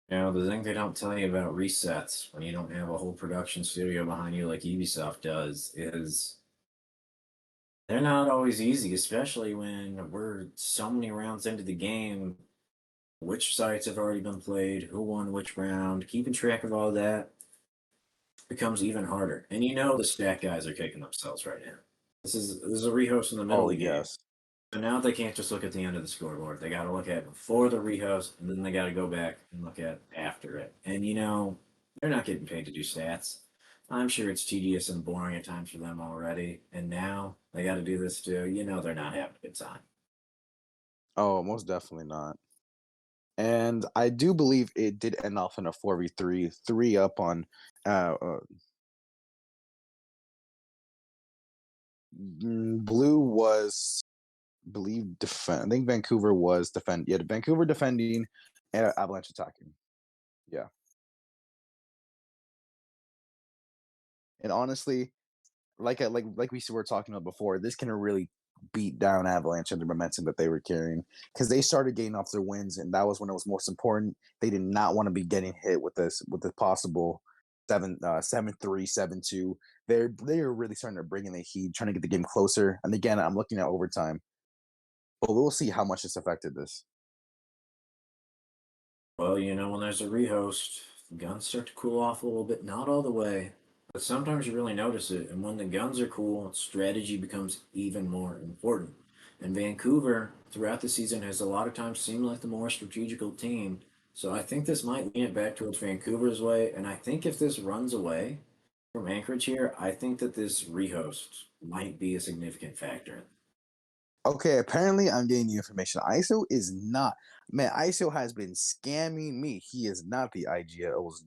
You know, the thing they don't tell you about resets when you don't have a whole production studio behind you like Ubisoft does is they're not always easy, especially when we're so many rounds into the game. Which sites have already been played, who won which round, keeping track of all that becomes even harder. And you know the stat guys are kicking themselves right now. This is a rehost in the middle Oh of the game. yes. So now they can't just look at the end of the scoreboard. They got to look at before the rehost, and then they got to go back and look at after it. And you know, they're not getting paid to do stats. I'm sure it's tedious and boring at times for them already. And now they got to do this too. You know, they're not having a good time. Oh, most definitely not. And I do believe it did end off in a 4v3, 3 up on uh, uh Blue was, believe, defend. I think Vancouver was defend. Yeah, Vancouver defending and Avalanche attacking. Yeah. And honestly, like we were talking about before, this can really beat down Avalanche and the momentum that they were carrying, because they started getting off their wins, and that was when it was most important. They did not want to be getting hit with the possible 7-3, 7-2. They're really starting to bring in the heat, trying to get the game closer. And again, I'm looking at overtime, but we'll see how much this affected this. Well, when there's a rehost, the guns start to cool off a little bit. Not all the way, but sometimes you really notice it. And when the guns are cool, strategy becomes even more important. And Vancouver, throughout the season, has a lot of times seemed like the more strategical team. So I think this might lean it back towards Vancouver's way. And I think if this runs away from Anchorage here, I think that this rehost might be a significant factor. Okay, apparently I'm getting new information. ISO is not, man. ISO has been scamming me. He is not the IGL. It was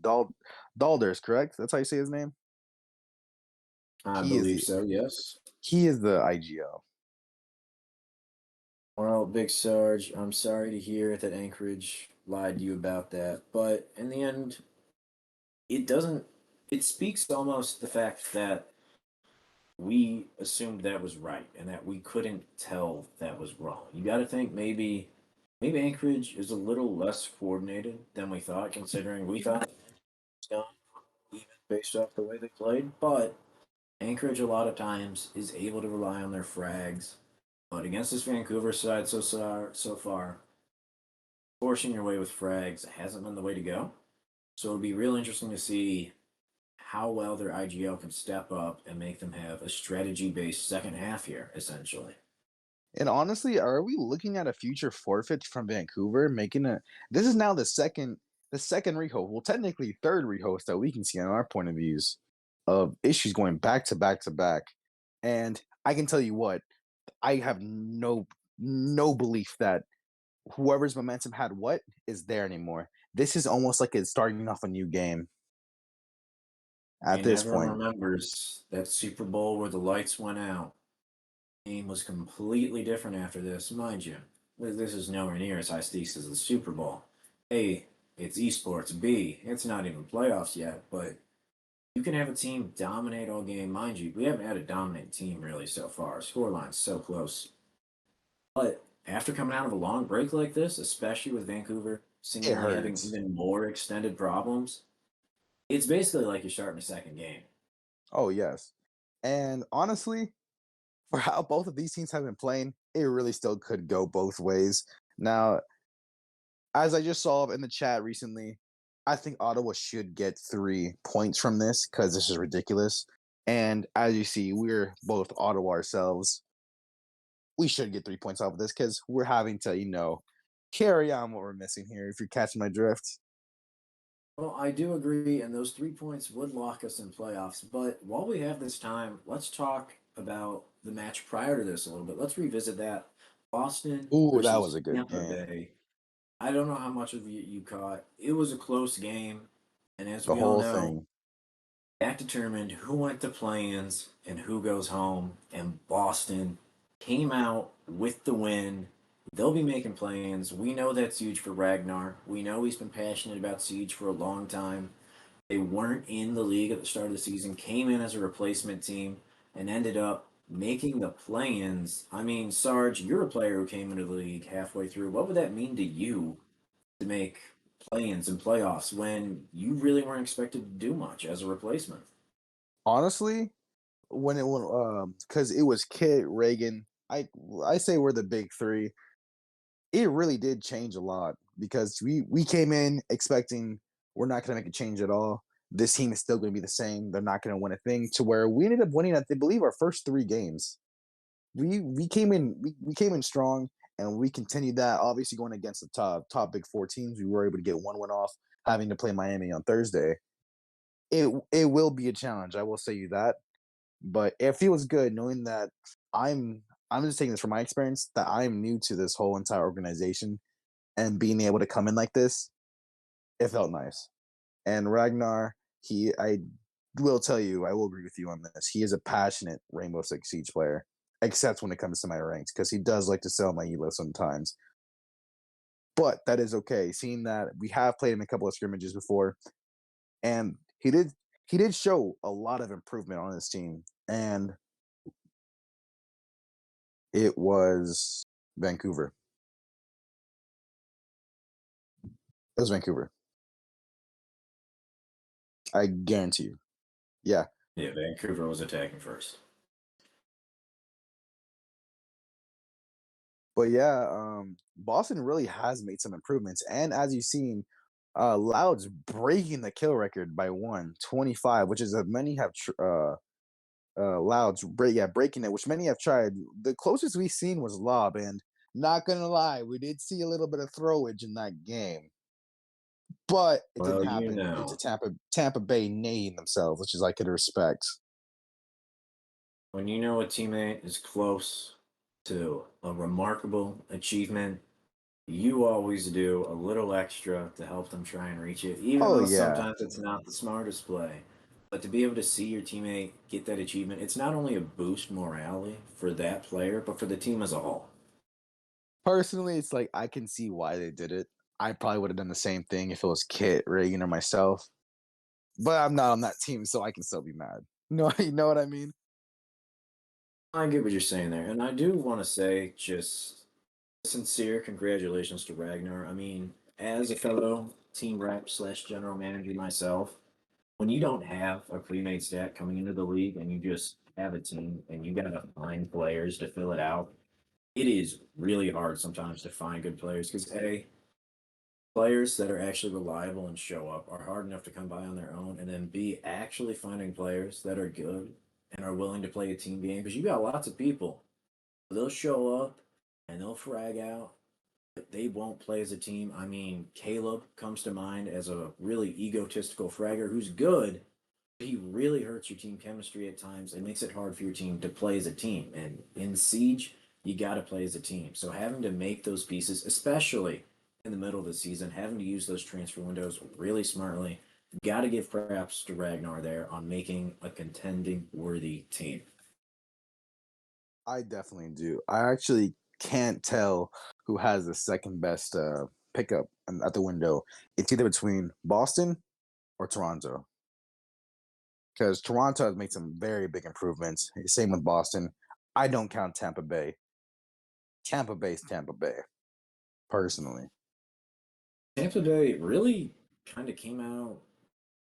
Dalders, correct? That's how you say his name. I He is believe the so, yes. IGL. Well, Big Sarge, I'm sorry to hear that Anchorage lied to you about that, but in the end, it doesn't. It speaks almost the fact that we assumed that was right and that we couldn't tell that was wrong. You got to think maybe Anchorage is a little less coordinated than we thought, considering we thought it was gone even based off the way they played. But Anchorage a lot of times is able to rely on their frags. But against this Vancouver side so far, forcing your way with frags hasn't been the way to go. So it'll be real interesting to see how well their IGL can step up and make them have a strategy based second half here, essentially. And honestly, are we looking at a future forfeit from Vancouver making a? This is now the second rehost. Well, technically third rehost that we can see on our point of views of issues going back to back to back. And I can tell you what, I have no belief that whoever's momentum had what is there anymore. This is almost like it's starting off a new game at And this everyone point. remembers that Super Bowl where the lights went out. The game was completely different after this, mind you. This is nowhere near as high stakes as the Super Bowl. A, it's esports. B, it's not even playoffs yet, but you can have a team dominate all game, mind you. We haven't had a dominant team really so far. Scoreline's so close. But after coming out of a long break like this, especially with Vancouver It seemingly having hurts. even more extended problems, it's basically like you're starting a second game. Oh yes. And honestly, for how both of these teams have been playing, it really still could go both ways. Now, as I just saw in the chat recently, I think Ottawa should get 3 points from this because this is ridiculous. And as you see, we're both Ottawa ourselves. We should get 3 points off of this because we're having to, carry on what we're missing here. If you're catching my drift. Well, I do agree, and those 3 points would lock us in playoffs. But while we have this time, let's talk about the match prior to this a little bit. Let's revisit that. Boston Ooh, that was versus a good Tampa game. Bay. I don't know how much of you caught. It was a close game, and as The we all whole know, thing. that determined who went to play-ins and who goes home. And Boston came out with the win. They'll be making plans. We know that's huge for Ragnar. We know he's been passionate about Siege for a long time. They weren't in the league at the start of the season, came in as a replacement team, and ended up making the play-ins. I mean, Sarge, you're a player who came into the league halfway through. What would that mean to you to make play-ins and playoffs when you really weren't expected to do much as a replacement? Honestly, when it went, because it was Kit, Reagan. I say we're the big three. It really did change a lot because we came in expecting we're not going to make a change at all. This team is still going to be the same. They're not going to win a thing. To where we ended up winning, I believe, our first 3 games. We came in we came in strong, and we continued that. Obviously, going against the top big four teams, we were able to get one win off, having to play Miami on Thursday. It will be a challenge. I will say you that, but it feels good knowing that I'm just taking this from my experience that I'm new to this whole entire organization and being able to come in like this, it felt nice. And Ragnar, I will tell you, I will agree with you on this. He is a passionate Rainbow Six Siege player, except when it comes to my ranks, because he does like to sell my elo sometimes. But that is okay. Seeing that we have played him a couple of scrimmages before, and he did show a lot of improvement on his team. And it was Vancouver. It was Vancouver. I guarantee you. Yeah. Yeah, Vancouver was attacking first. But yeah, Boston really has made some improvements. And as you've seen, Loud's breaking the kill record by 25, which is many have breaking it, which many have tried. The closest we've seen was Lob, and not gonna lie, we did see a little bit of throwage in that game, but it didn't Well, you happen due to know, Tampa Bay nailing themselves, which is I could respect. when you know a teammate is close to a remarkable achievement, you always do a little extra to help them try and reach it, even Oh though yeah, sometimes it's not the smartest play. But to be able to see your teammate get that achievement, it's not only a boost morale for that player, but for the team as a whole. personally, it's like I can see why they did it. I probably would have done the same thing if it was Kit, Reagan, or myself. But I'm not on that team, so I can still be mad. No, you know what I mean? I get what you're saying there, and I do want to say just sincere congratulations to Ragnar. I mean, as a fellow team rep slash general manager myself, when you don't have a pre-made stat coming into the league and you just have a team and you gotta find players to fill it out, it is really hard sometimes to find good players because players that are actually reliable and show up are hard enough to come by on their own, and then B, actually finding players that are good and are willing to play a team game because you got lots of people. They'll show up and they'll frag out, but they won't play as a team. I mean, Caleb comes to mind as a really egotistical fragger who's good. He really hurts your team chemistry at times and makes it hard for your team to play as a team. And in Siege, you got to play as a team. So having to make those pieces, especially in the middle of the season, having to use those transfer windows really smartly, got to give props to Ragnar there on making a contending worthy team. I definitely do. I actually can't tell who has the second best pickup at the window. It's either between Boston or Toronto. Because Toronto has made some very big improvements. Same with Boston. I don't count Tampa Bay. Tampa Bay's Tampa Bay, personally. Tampa Bay really kind of came out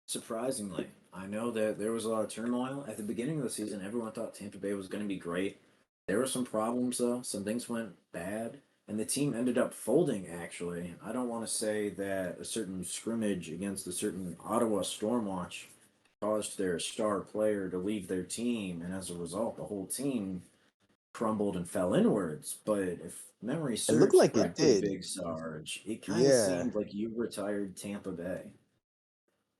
surprisingly. I know that there was a lot of turmoil at the beginning of the season. Everyone thought Tampa Bay was going to be great. There were some problems though. Some things went bad, and the team ended up folding. Actually, I don't want to say that a certain scrimmage against a certain Ottawa Stormwatch caused their star player to leave their team, and as a result, the whole team crumbled and fell inwards. But if memory It looked serves like it correctly, did. Big Sarge, it kind of Yeah, seemed like you retired Tampa Bay.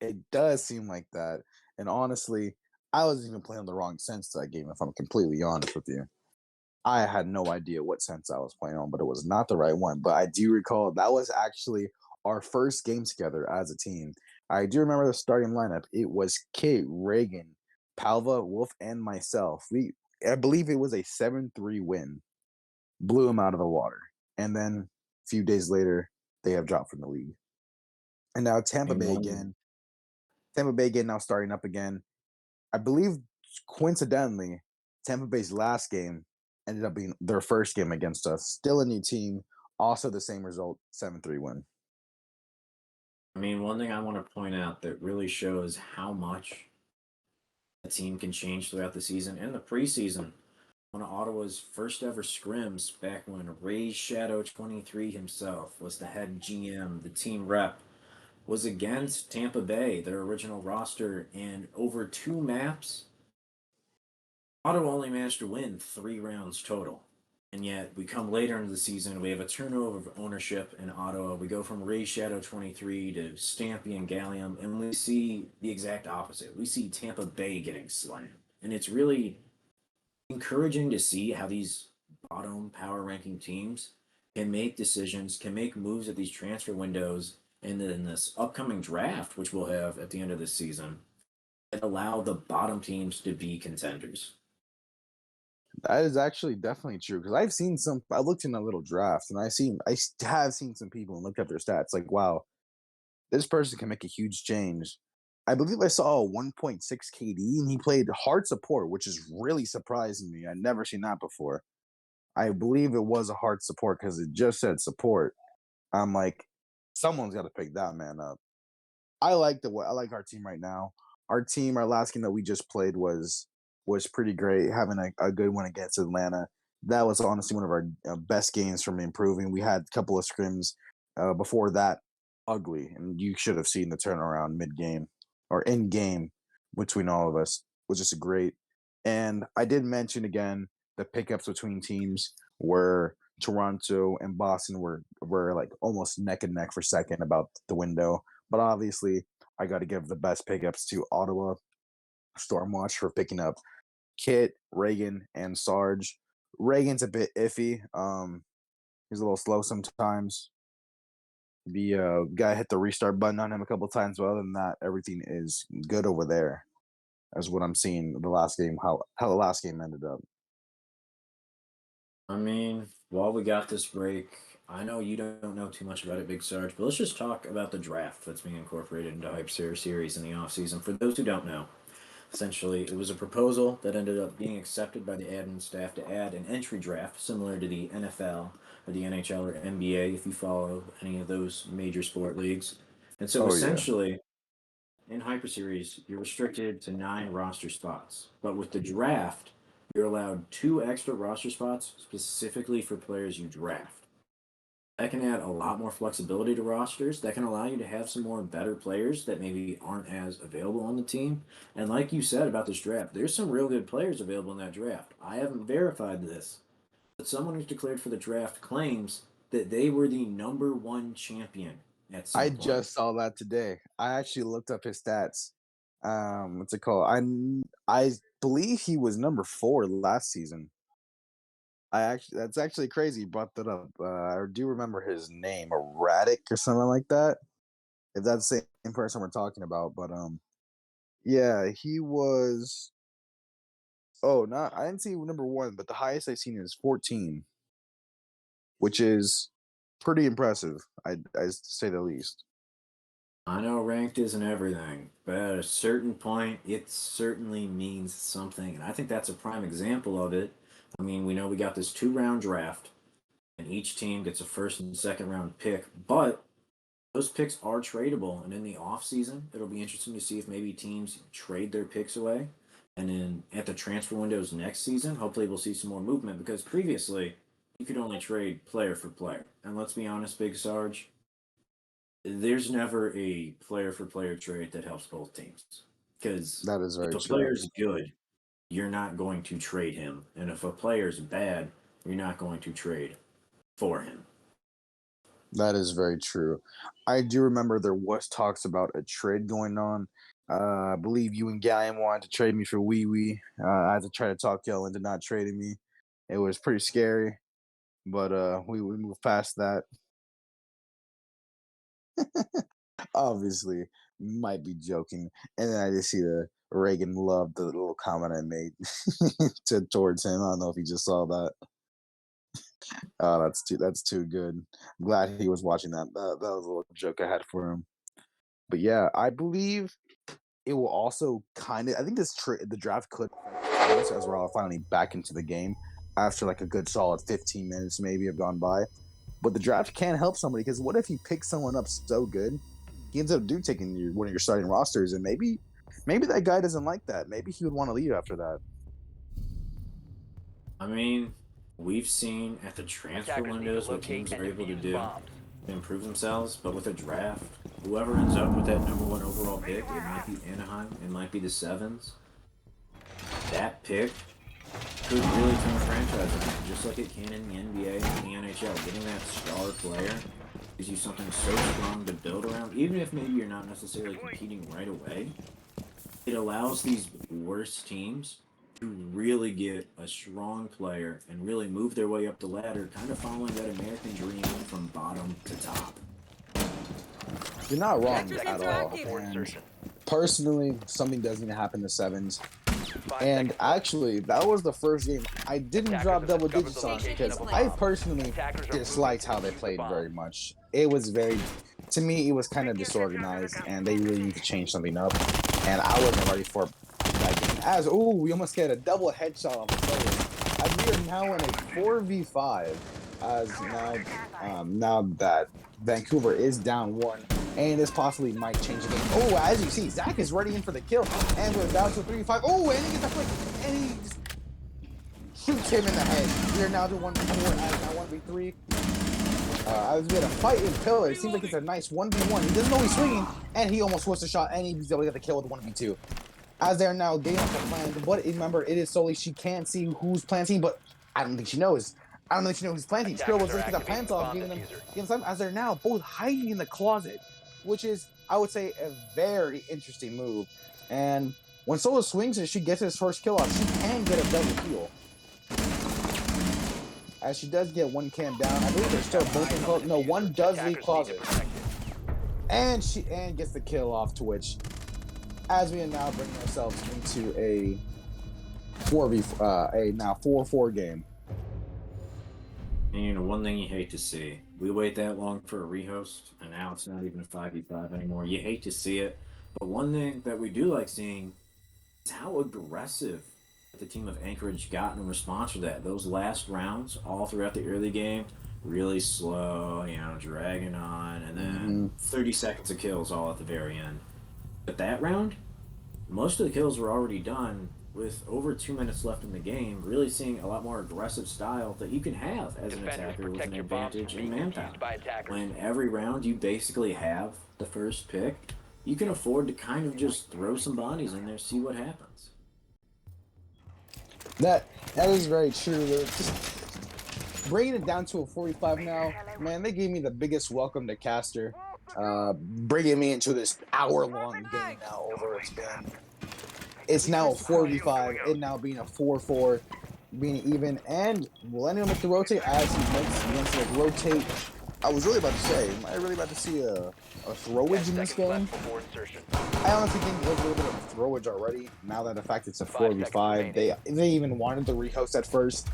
it does seem like that. And honestly, I was even playing the wrong sense to that game, if I'm completely honest with you. I had no idea what sense I was playing on, but it was not the right one. But I do recall that was actually our first game together as a team. I do remember the starting lineup. It was Kate, Reagan, Palva, Wolf, and myself. I believe it was a 7-3 win. Blew them out of the water. And then a few days later, they have dropped from the league. And now Tampa And Bay one again. Tampa Bay again now starting up again. I believe coincidentally, Tampa Bay's last game ended up being their first game against us. Still a new team, also the same result, 7-3 win. I mean, one thing I want to point out that really shows how much a team can change throughout the season and the preseason. One of Ottawa's first ever scrims back when Ray Shadow 23 himself was the head GM, the team rep, was against Tampa Bay, their original roster, and over two maps, Ottawa only managed to win 3 rounds total. And yet, we come later into the season, we have a turnover of ownership in Ottawa. We go from Ray Shadow 23 to Stampy and Gallium, and we see the exact opposite. We see Tampa Bay getting slammed. And it's really encouraging to see how these bottom power ranking teams can make decisions, can make moves at these transfer windows, and then this upcoming draft, which we'll have at the end of this season, and allow the bottom teams to be contenders. That is actually definitely true because I've seen some. I looked in a little draft and I have seen some people and looked at their stats. Like, wow, this person can make a huge change. I believe I saw a 1.6 KD and he played hard support, which is really surprising me. I'd never seen that before. I believe it was a hard support because it just said support. I'm like, someone's got to pick that man up. I like our team right now. Our last game that we just played was pretty great. Having a good one against Atlanta. That was honestly one of our best games from improving. We had a couple of scrims before that, ugly, and you should have seen the turnaround mid game or in game between all of us, was just great. And I did mention again the pickups between teams were Toronto and Boston were like almost neck and neck for second about the window. But obviously, I got to give the best pickups to Ottawa Stormwatch for picking up Kit, Reagan, and Sarge. Reagan's a bit iffy. He's a little slow sometimes. The guy hit the restart button on him a couple times, but other than that, everything is good over there. As what I'm seeing the last game, how the last game ended up. I mean, while we got this break, I know you don't know too much about it, Big Sarge, but let's just talk about the draft that's being incorporated into Hype Series in the offseason. For those who don't know, essentially, it was a proposal that ended up being accepted by the admin staff to add an entry draft similar to the NFL or the NHL or NBA if you follow any of those major sport leagues. And so Oh yeah, essentially, in Hyper Series, you're restricted to 9 roster spots. But with the draft, you're allowed 2 extra roster spots specifically for players you draft. That can add a lot more flexibility to rosters. That can allow you to have some more better players that maybe aren't as available on the team. And like you said about this draft, there's some real good players available in that draft. I haven't verified this, but someone who's declared for the draft claims that they were the #1 champion at I some point. just saw that today. I actually looked up his stats. What's it called? I believe he was number 4 last season. That's actually crazy. You brought that up. I do remember his name, Erratic or something like that. If that's the same person we're talking about, but yeah, he was. Oh, not I didn't see number 1, but the highest I've seen is 14, which is pretty impressive. I say the least. I know ranked isn't everything, but at a certain point, it certainly means something. And I think that's a prime example of it. I mean, we know we got this 2 round draft, and each team gets a first and second round pick, but those picks are tradable. And in the offseason, it'll be interesting to see if maybe teams trade their picks away. And then at the transfer windows next season, hopefully we'll see some more movement because previously you could only trade player for player. And let's be honest, Big Sarge, there's never a player for player trade that helps both teams. Because That is if very a true. player's good, you're not going to trade him. And if a player's bad, you're not going to trade for him. That is very true. I do remember there was talks about a trade going on. I believe you and Gallion wanted to trade me for Wee Wee. I had to try to talk y'all into not trading me. It was pretty scary, but we moved past that. Obviously, might be joking. And then I just see the Reagan loved the little comment I made towards him. I don't know if he just saw that. Oh, that's too good. I'm glad he was watching that. That was a little joke I had for him. But yeah, I believe it will also kind of. I think the draft could affect us as we're all finally back into the game after like a good solid 15 minutes maybe have gone by. But the draft can help somebody because what if you pick someone up so good, he ends up taking one of your starting rosters, and maybe that guy doesn't like that. Maybe he would want to leave after that. I mean, we've seen at the transfer Attackers need to windows what locate teams are and able to defuse do bombs. to improve themselves, but with a draft, whoever ends up with that #1 overall pick, it might be Anaheim, it might be the Sevens. That pick could really turn a franchise around, just like it can in the NBA and the NHL. Getting that star player gives you something so strong to build around, even if maybe you're not necessarily competing right away. It allows these worse teams to really get a strong player and really move their way up the ladder, kind of following that American dream from bottom to top. You're not wrong 10 at seconds all. before And insertion. personally, something does need to happen to Sevens. 5 And seconds left. actually, that was the first game I didn't Attackers drop have double discovered digits the on location because of a I bomb. personally Attackers are disliked moving how to they defuse the played bomb. very much. It was very, to me, it was kind of disorganized, and they really need to change something up. And I wasn't ready for that game. We almost get a double headshot on the player. As we are now in a 4v5, as now that Vancouver is down 1. and this possibly might change the game. Oh, as you see, Zach is ready in for the kill, and we're down to a 3v5. Oh, and he gets a flick, and he just shoots him in the head. We are now to 1v4 as now 1v3. As we had a fight in Pillar, it seems like it's a nice 1v1. He doesn't know he's swinging, and he almost forced a shot, and he's able to get the kill with 1v2. As they're now getting off the plan, but remember, it is solely she can't see who's planting, but I don't think she knows. I don't think she knows who's planting. Skrill was looking at the plants off, giving them time, as they're now both hiding in the closet, which is, I would say, a very interesting move. And when Solo swings and she gets his first kill off, she can get a double kill. As she does get one cam down, I believe they're still both in closet. No, one does leave closet, and she gets the kill off Twitch. As we are now bringing ourselves into a 4-4 game. And you know, one thing you hate to see, we wait that long for a rehost, and now it's not even a 5v5 anymore. You hate to see it, but one thing that we do like seeing is how aggressive the team of Anchorage got in response to that. Those last rounds, all throughout the early game, really slow, you know, dragging on, and then 30 seconds of kills all at the very end. But that round, most of the kills were already done with over 2 minutes left in the game, really seeing a lot more aggressive style that you can have as an attacker with an advantage in manpower. When every round you basically have the first pick, you can afford to kind of just throw some bodies in there, see what happens. That is very true. Just bringing it down to a 45 now, man, they gave me the biggest welcome to Caster. Bringing me into this hour-long game now over it's now a 4v5, it now being a 4-4, being even, and Millennium with the rotate as he wants to rotate. I was really about to say, am I really about to see a throwage in this game? I honestly think there's a little bit of throwage already, now that the fact it's a 4v5. They even wanted the rehost at first,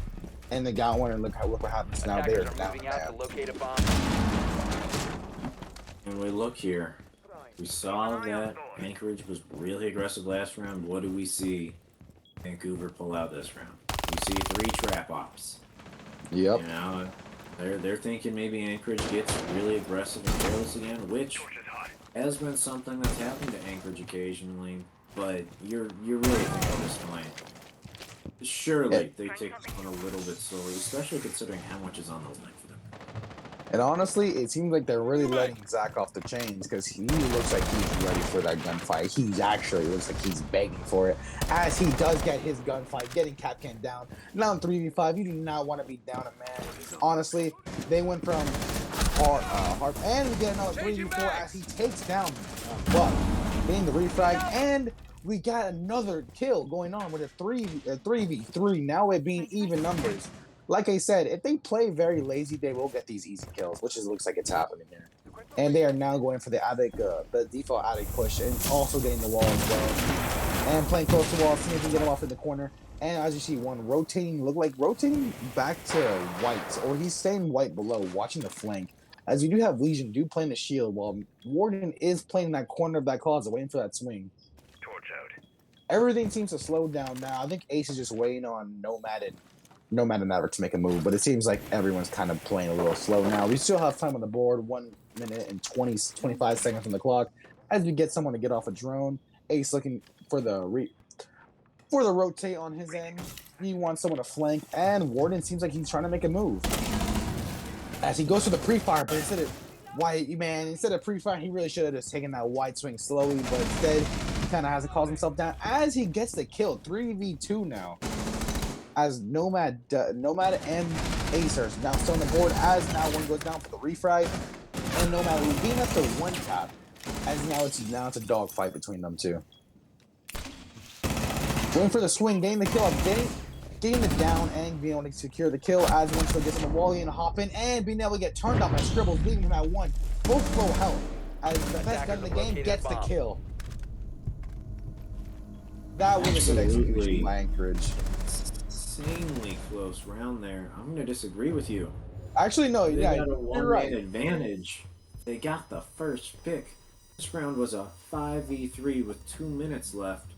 and they got one, and look what happens now. They're down now. And we look here. We saw that Anchorage was really aggressive last round. What do we see Vancouver pull out this round? We see 3 trap ops. Yep. You know, they're thinking maybe Anchorage gets really aggressive and careless again, which has been something that's happened to Anchorage occasionally. But you're really thinking at this point, surely they take this one a little bit slowly, especially considering how much is on the line for them. And honestly, it seems like they're really letting Zach off the chains because he looks like he's ready for that gunfight. He actually looks like he's begging for it as he does get his gunfight, getting Capcan down. Now in 3v5, you do not want to be down a man. Honestly, they went from hard, and we get another 3v4 as he takes down Buck, getting the refrag, and we got another kill going on with a 3v3, now it being even numbers. Like I said, if they play very lazy, they will get these easy kills, which looks like it's happening here. And they are now going for the attic, the default attic push, and also getting the wall as well. And playing close to the wall, seeing if we can get him off in the corner. And as you see, one rotating, rotating back to white, or he's staying white below, watching the flank. As you do have Legion playing the shield, while Warden is playing in that corner of that closet, waiting for that swing. Everything seems to slow down now. I think Ace is just waiting on Nomad and Maverick to make a move, but it seems like everyone's kind of playing a little slow now. We still have time on the board, 1 minute and 25 seconds on the clock, as we get someone to get off a drone. Ace looking for the rotate on his end. He wants someone to flank, and Warden seems like he's trying to make a move. As he goes for the pre-fire, but instead of pre-fire, he really should have just taken that wide swing slowly, but instead, he kind of has to calm himself down as he gets the kill. 3v2 now. As Nomad and Ace are now still on the board, as now one goes down for the refrag, and Nomad will being up to 1 tap, as now it's a dog fight between them two. Going for the swing, getting the kill up, getting the down, and being able to secure the kill as one still gets on the wall and hop in, and being able to get turned on by Scribbles, leaving him at 1. Both full health, as the best gun in the game gets the kill. That was a good execution by Anchorage. Insanely close round there. I'm going to disagree with you. Actually, no, They yeah, got a you're one-man right. advantage. They got the first pick. This round was a 5v3 with 2 minutes left.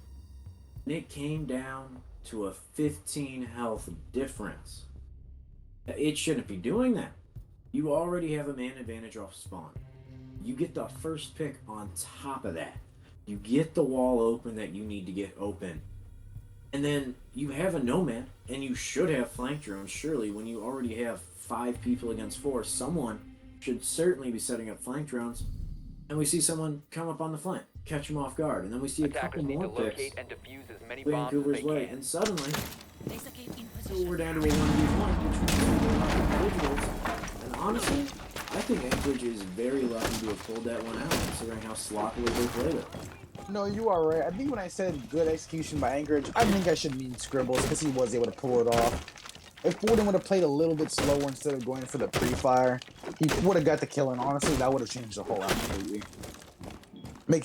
And it came down to a 15 health difference. It shouldn't be doing that. You already have a man advantage off spawn. you get the first pick on top of that. You get the wall open that you need to get open. And then you have a nomad, and you should have flank drones. Surely, when you already have 5 people against 4, someone should certainly be setting up flank drones. And we see someone come up on the flank, catch him off guard, and then we see a couple Attackers need to more picks locate and defuse as many bombs as Vancouver's they way, can. and suddenly Laser gate in position. we're down to a 1v1, which means individuals. And honestly, I think Anchorage is very lucky to have pulled that one out, considering how sloppily they played it. No, you are right. I think when I said good execution by Anchorage, I think I should mean Scribbles because he was able to pull it off. If Borden would have played a little bit slower instead of going for the pre-fire, he would have got the kill, and honestly, that would have changed the whole round completely.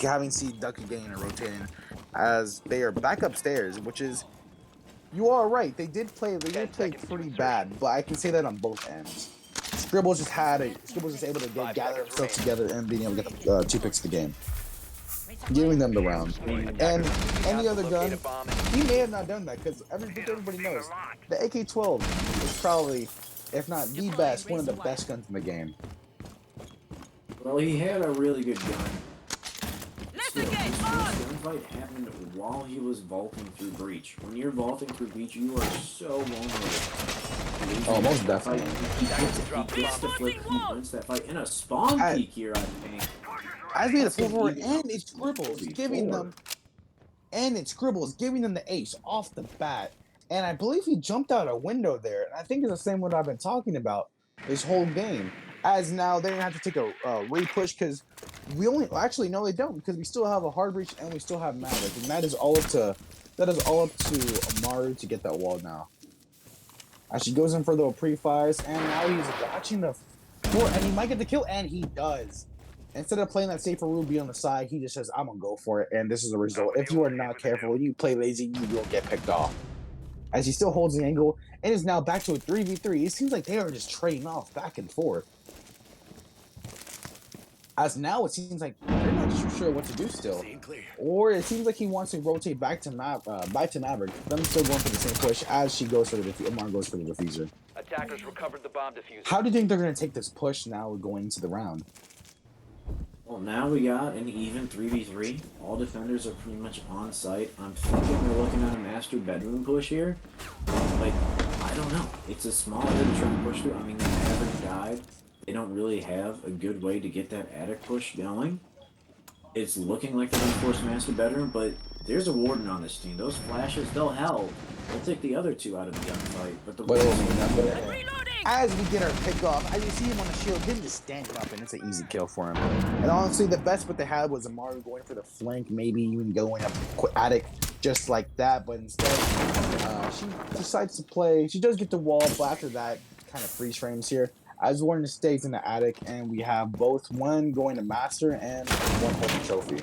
Having see Ducky getting and rotating as they are back upstairs, which is, you are right. They did play pretty bad, but I can say that on both ends. Scribbles was able to gather himself together and being able to get the 2 picks of the game, giving them the round. And any other gun, he may have not done that because everybody knows the AK-12 is probably, if not the best, one of the best guns in the game. Well, he had a really good gun. Laser Still, gate his on! first gunfight happened while he was vaulting through breach. When you're vaulting through breach, you are so vulnerable. Oh, most definitely. He gets to flip, he wins that fight in a spawn peek here, I think. I made a 4-4, and it's Scribbles giving them, the ace off the bat. And I believe he jumped out a window there. And I think it's the same one I've been talking about this whole game. As now they're gonna have to take a re-push because we only actually no they don't because we still have a hard breach and we still have Maverick, and that is all up to Amaru to get that wall now. As she goes in for the pre-fires, and now he's watching the floor, and he might get the kill, and he does. Instead of playing that safer Ruby on the side, he just says, I'm gonna go for it, and this is the result. If you are not careful and you play lazy, you will get picked off. As he still holds the angle, and is now back to a 3v3. It seems like they are just trading off back and forth. As now it seems like they're not too sure what to do still. Or it seems like he wants to rotate back to Maverick. Them still going for the same push as she goes for the Amar goes for the diffuser. Attackers recovered the bomb diffuser. How do you think they're going to take this push now going into the round? Well, now we got an even 3v3. All defenders are pretty much on site. I'm thinking we're looking at a master bedroom push here. Like, I don't know. It's a small bit to try to push through. I mean, they haven't died. They don't really have a good way to get that attic push going. It's looking like they're going to force master bedroom, but there's a warden on this team. Those flashes, they'll help. They'll take the other 2 out of the gunfight. But the Reloading! as we get our pick off, as you see him on the shield, him just standing up, and it's an easy kill for him. And honestly, the best what they had was Amaru going for the flank, maybe even going up attic just like that. But instead, she decides to play. She does get the wall, but after that, kind of freeze frames here. As Warden stays in the attic, and we have both one going to master and one holding trophy.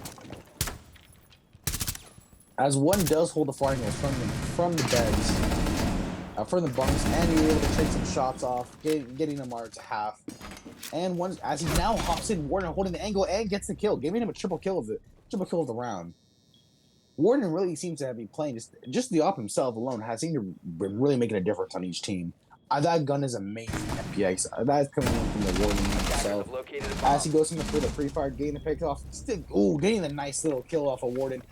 As one does hold the flying wheels from the beds, from the bunks, and you're able to trade some shots off, getting Amar to half. And one as he now hops in, Warden holding the angle and gets the kill, giving him a triple kill of the round. Warden really seems to have been playing just the op himself alone has seemed to be really making a difference on each team. That gun is amazing FPX. That's coming in from the Warden himself. As he goes in for the pre-fire, getting the pick off, getting a nice little kill off of Warden,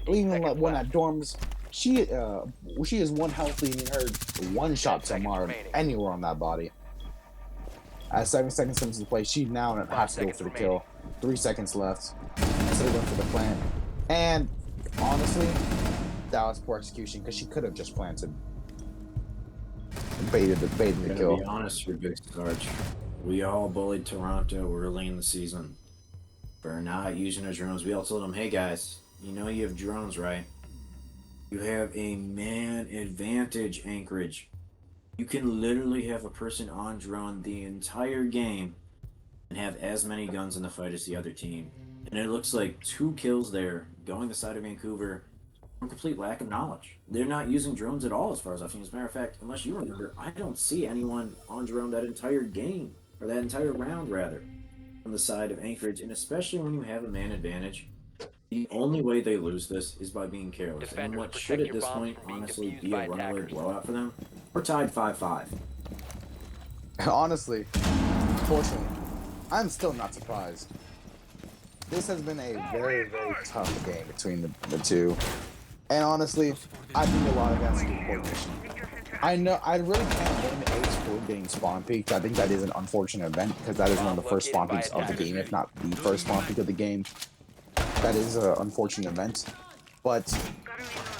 leaving one at dorms. She is one health, leaving her one shot to Amar anywhere on that body. As 7 seconds comes into play, she now has to go for the kill. 3 seconds left. Instead of going for the plant. And honestly, that was poor execution because she could have just planted. Baited the kill. To be honest with Big Sarge, we all bullied Toronto early in the season for not using our drones. We all told them, hey guys, you know you have drones, right? You have a man advantage, Anchorage. You can literally have a person on drone the entire game and have as many guns in the fight as the other team. And it looks like 2 kills there going the side of Vancouver from complete lack of knowledge. They're not using drones at all as far as I've seen. As a matter of fact, unless you remember, I don't see anyone on drone that entire game, or that entire round rather, on the side of Anchorage. And especially when you have a man advantage, the only way they lose this is by being careless. And what should at this point honestly be a runaway blowout for them, we're tied 5-5. Honestly, unfortunately, I'm still not surprised. this has been a very, very tough game between the two. And honestly, I think a lot of that's due to coordination. I know I really can't blame the A's for getting spawn peaked. I think that is an unfortunate event because that is one of the first spawn peaks of the game, if not the first spawn peak of the game. That is an unfortunate event. But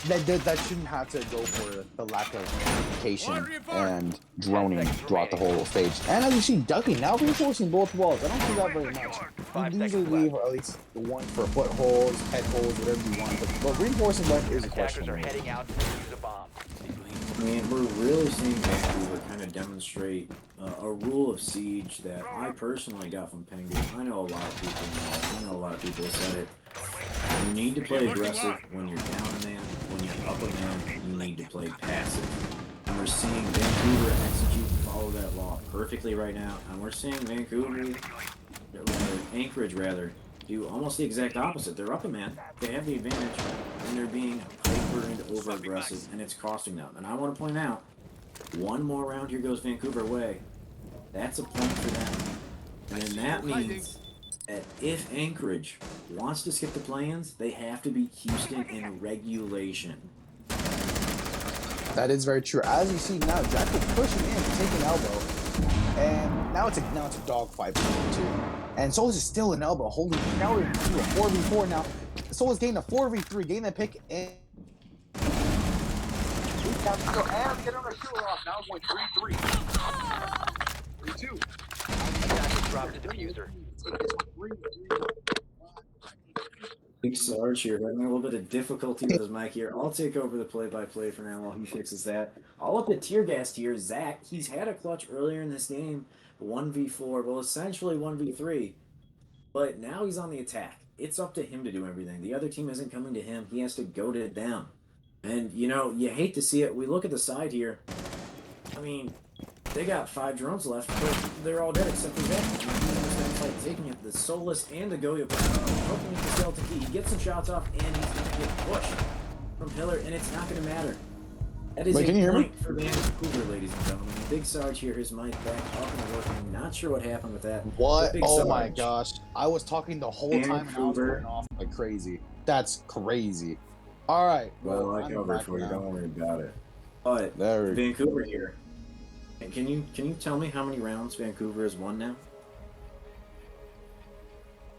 that shouldn't have to go for the lack of communication and droning throughout the whole stage. And as you see, Ducky now reinforcing both walls. I don't see that very much. You usually leave at least the one for footholds, head holes, whatever you want. But reinforcing left is a question. Attackers are heading out to defuse a bomb. I mean, we're really seeing Vancouver kind of demonstrate a rule of siege that I personally got from Penguin. I know a lot of people know. I know a lot of people have said it. You need to play aggressive when you're down a man. When you're up a man, you need to play passive. And we're seeing Vancouver execute and follow that law perfectly right now. And we're seeing Anchorage rather, do almost the exact opposite. They're up a man. They have the advantage, and they're being hyper and over aggressive, and it's costing them. And I want to point out, one more round here goes Vancouver away. That's a point for them. And then that means that if Anchorage wants to skip the play-ins, they have to beat Houston in regulation. That is very true. As you see now, Jack is pushing in, taking elbow, and now it's a dogfight between the two. And Souls is still an elbow, holding. Now we're into a 4v4 now. Souls gained a 4v3, gained the pick, and get on a shooter off. Now going 3-3. 3-2. Attackers dropped a diffuser. Big Sarge here, having a little bit of difficulty with his mic here. I'll take over the play-by-play for now while he fixes that. All up at tear gas here, Zach. He's had a clutch earlier in this game, 1v4, well, essentially 1v3. But now he's on the attack. It's up to him to do everything. The other team isn't coming to him. He has to go to them. And, you know, you hate to see it. We look at the side here. I mean, they got 5 drones left, but they're all dead except for Zach. Taking it, the Solus and the Goyo, hoping with the Skeleton Key. He gets some shots off, and he's going to get pushed from Pillar, and it's not going to matter. That is a point for Vancouver, ladies and gentlemen. Big Sarge here, his mic back up and working. Not sure what happened with that. What? Big Oh Sarge. my gosh. I was talking the whole time and I was going off like crazy. That's crazy. All right. Well, I covered for you. Don't worry about it. But Vancouver here. Can you tell me how many rounds Vancouver has won now?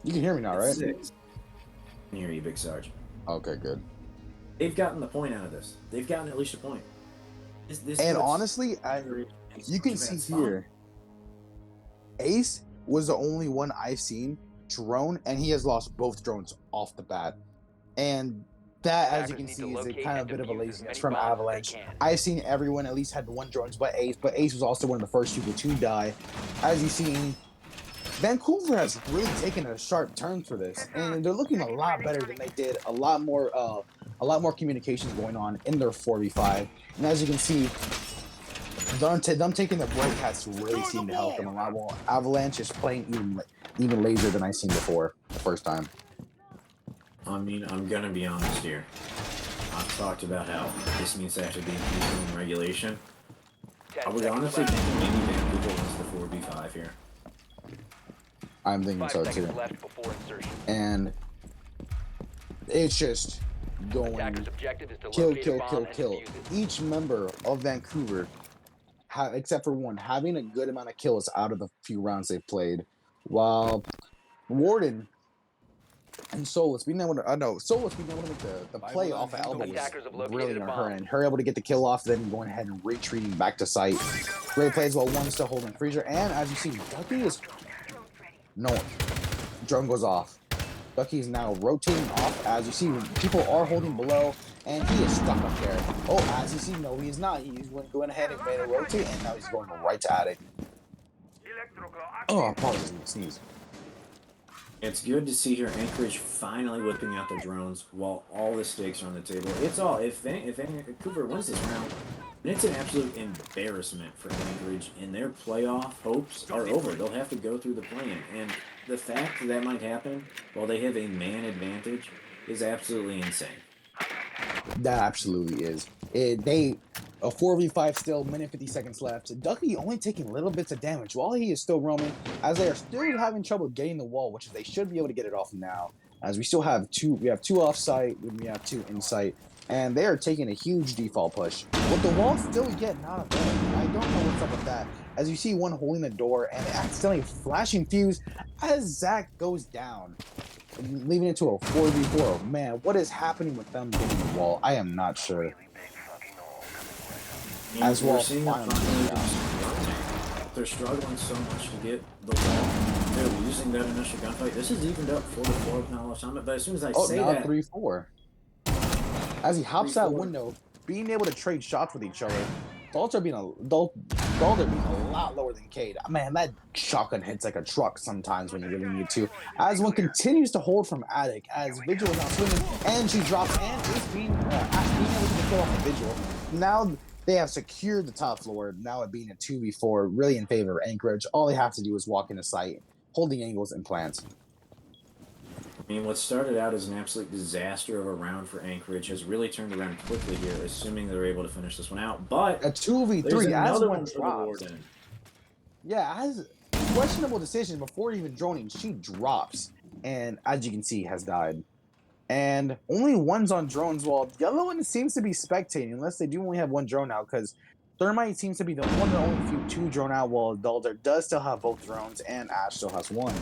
You can hear me now, right? 6. I can hear you, Big Sarge. Okay, good. They've gotten the point out of this. They've gotten at least a point. This and honestly, you can see here, Ace was the only one I've seen drone, and he has lost both drones off the bat. And that, as you can see, is a kind of bit of a laziness from Avalanche. I've seen everyone at least had 1 drones but Ace was also one of the first people to die. As you see, Vancouver has really taken a sharp turn for this, and they're looking a lot better than they did. A lot more communications going on in their 4v5, and as you can see, them taking the break has really seemed to help them a lot. Well, Avalanche is playing even lazier than I've seen before the first time. I mean, I'm gonna be honest here. I've talked about how this means they have to be in regulation. I would honestly think maybe Vancouver wins the 4v5 here. I'm thinking so too. And it's just going kill. Each member of Vancouver, except for one, having a good amount of kills out of the few rounds they've played, while Warden and Solus being able to make the play off of elbow was really on her end. Her able to get the kill off, then going ahead and retreating back to site. Great plays while one still holding Freezer, and as you see, Ducky is drone goes off. Ducky is now rotating off. As you see, people are holding below, and he is stuck up there. Oh, as you see, no, he is not. He's going ahead and made a rotate, and now he's going right to Attic. Oh, I apologize, sneeze. It's good to see here Anchorage finally whipping out the drones while all the stakes are on the table. It's all if Vancouver wins this round, then it's an absolute embarrassment for Anchorage, and their playoff hopes are over. They'll have to go through the play-in, and the fact that might happen while they have a man advantage is absolutely insane. That absolutely is. A 4v5 still, minute 50 seconds left. Ducky only taking little bits of damage while he is still roaming, as they are still having trouble getting the wall, which is they should be able to get it off now. As we still have two off site, we have two in sight, and they are taking a huge default push. But the wall still yet not available. I don't know what's up with that. As you see one holding the door and accidentally flashing fuse as Zach goes down, leaving it to a 4v4. Oh, man, what is happening with them getting the wall? I am not sure. As well, they're struggling so much to get the wall. They're losing that initial gunfight. This is evened up 4-4 with not a lot of time, but as soon as I say now that, 3-4. As he hops out window, being able to trade shots with each other. Dalter being a lot lower than Cade. Man, that shotgun hits like a truck sometimes when you really need to. As one continues to hold from Attic, as Vigil is not swinging, and she drops, and is being able to kill off the Vigil. Now they have secured the top floor, now it being a 2v4, really in favor of Anchorage. All they have to do is walk into sight, holding angles and plants. I mean, what started out as an absolute disaster of a round for Anchorage has really turned around quickly here, assuming they're able to finish this one out. But a 2v3 there's as another one one for the drops. Warden. Yeah, as questionable decision before even droning, she drops, and as you can see, has died. And only one's on drones, while the other one seems to be spectating, unless they do only have one drone out, because Thermite seems to be the one of the only few two drone out, while Dalder does still have both drones, and Ash still has one.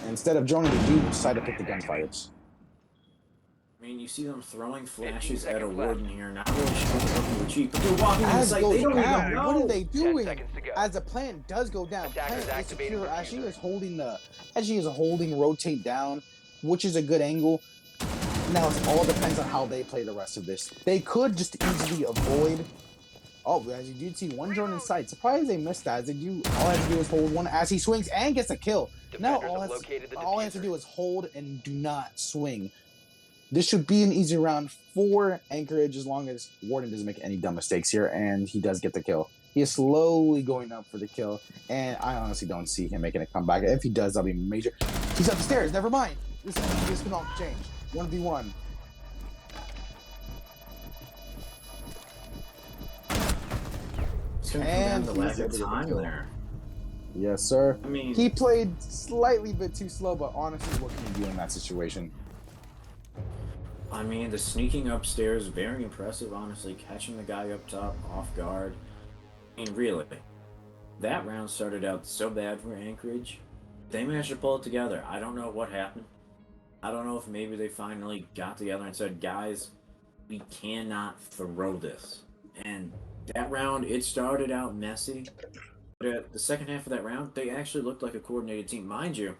And instead of droning, they do decide to pick the gunfighters. I mean, you see them throwing flashes at a Warden here, not really sure what to cheap, but they're walking in sight. They don't even know. What are they doing? 10 seconds to go. As the plant does go down, Attackers plant is activating secure. the As she diffuser. is holding rotate down, which is a good angle. Now it all depends on how they play the rest of this. They could just easily avoid. Oh, as you do see one drone in sight. Surprised they missed that. As they do, all I have to do is hold one as he swings and gets a kill. Now all I have to do is hold and do not swing. This should be an easy round for Anchorage as long as Warden doesn't make any dumb mistakes here, and he does get the kill. He is slowly going up for the kill, and I honestly don't see him making a comeback. If he does, that'll be major. He's up the stairs. Never mind. This can all change. 1v1. It's going to come down to lack of time there. Yes, sir. I mean, he played slightly bit too slow, but honestly, what can you do in that situation? I mean, the sneaking upstairs, very impressive, honestly. Catching the guy up top, off guard. I mean, really, that round started out so bad for Anchorage. They managed to pull it together. I don't know what happened. I don't know if maybe they finally got together and said, guys, we cannot throw this. And that round, it started out messy. But at the second half of that round, they actually looked like a coordinated team. Mind you,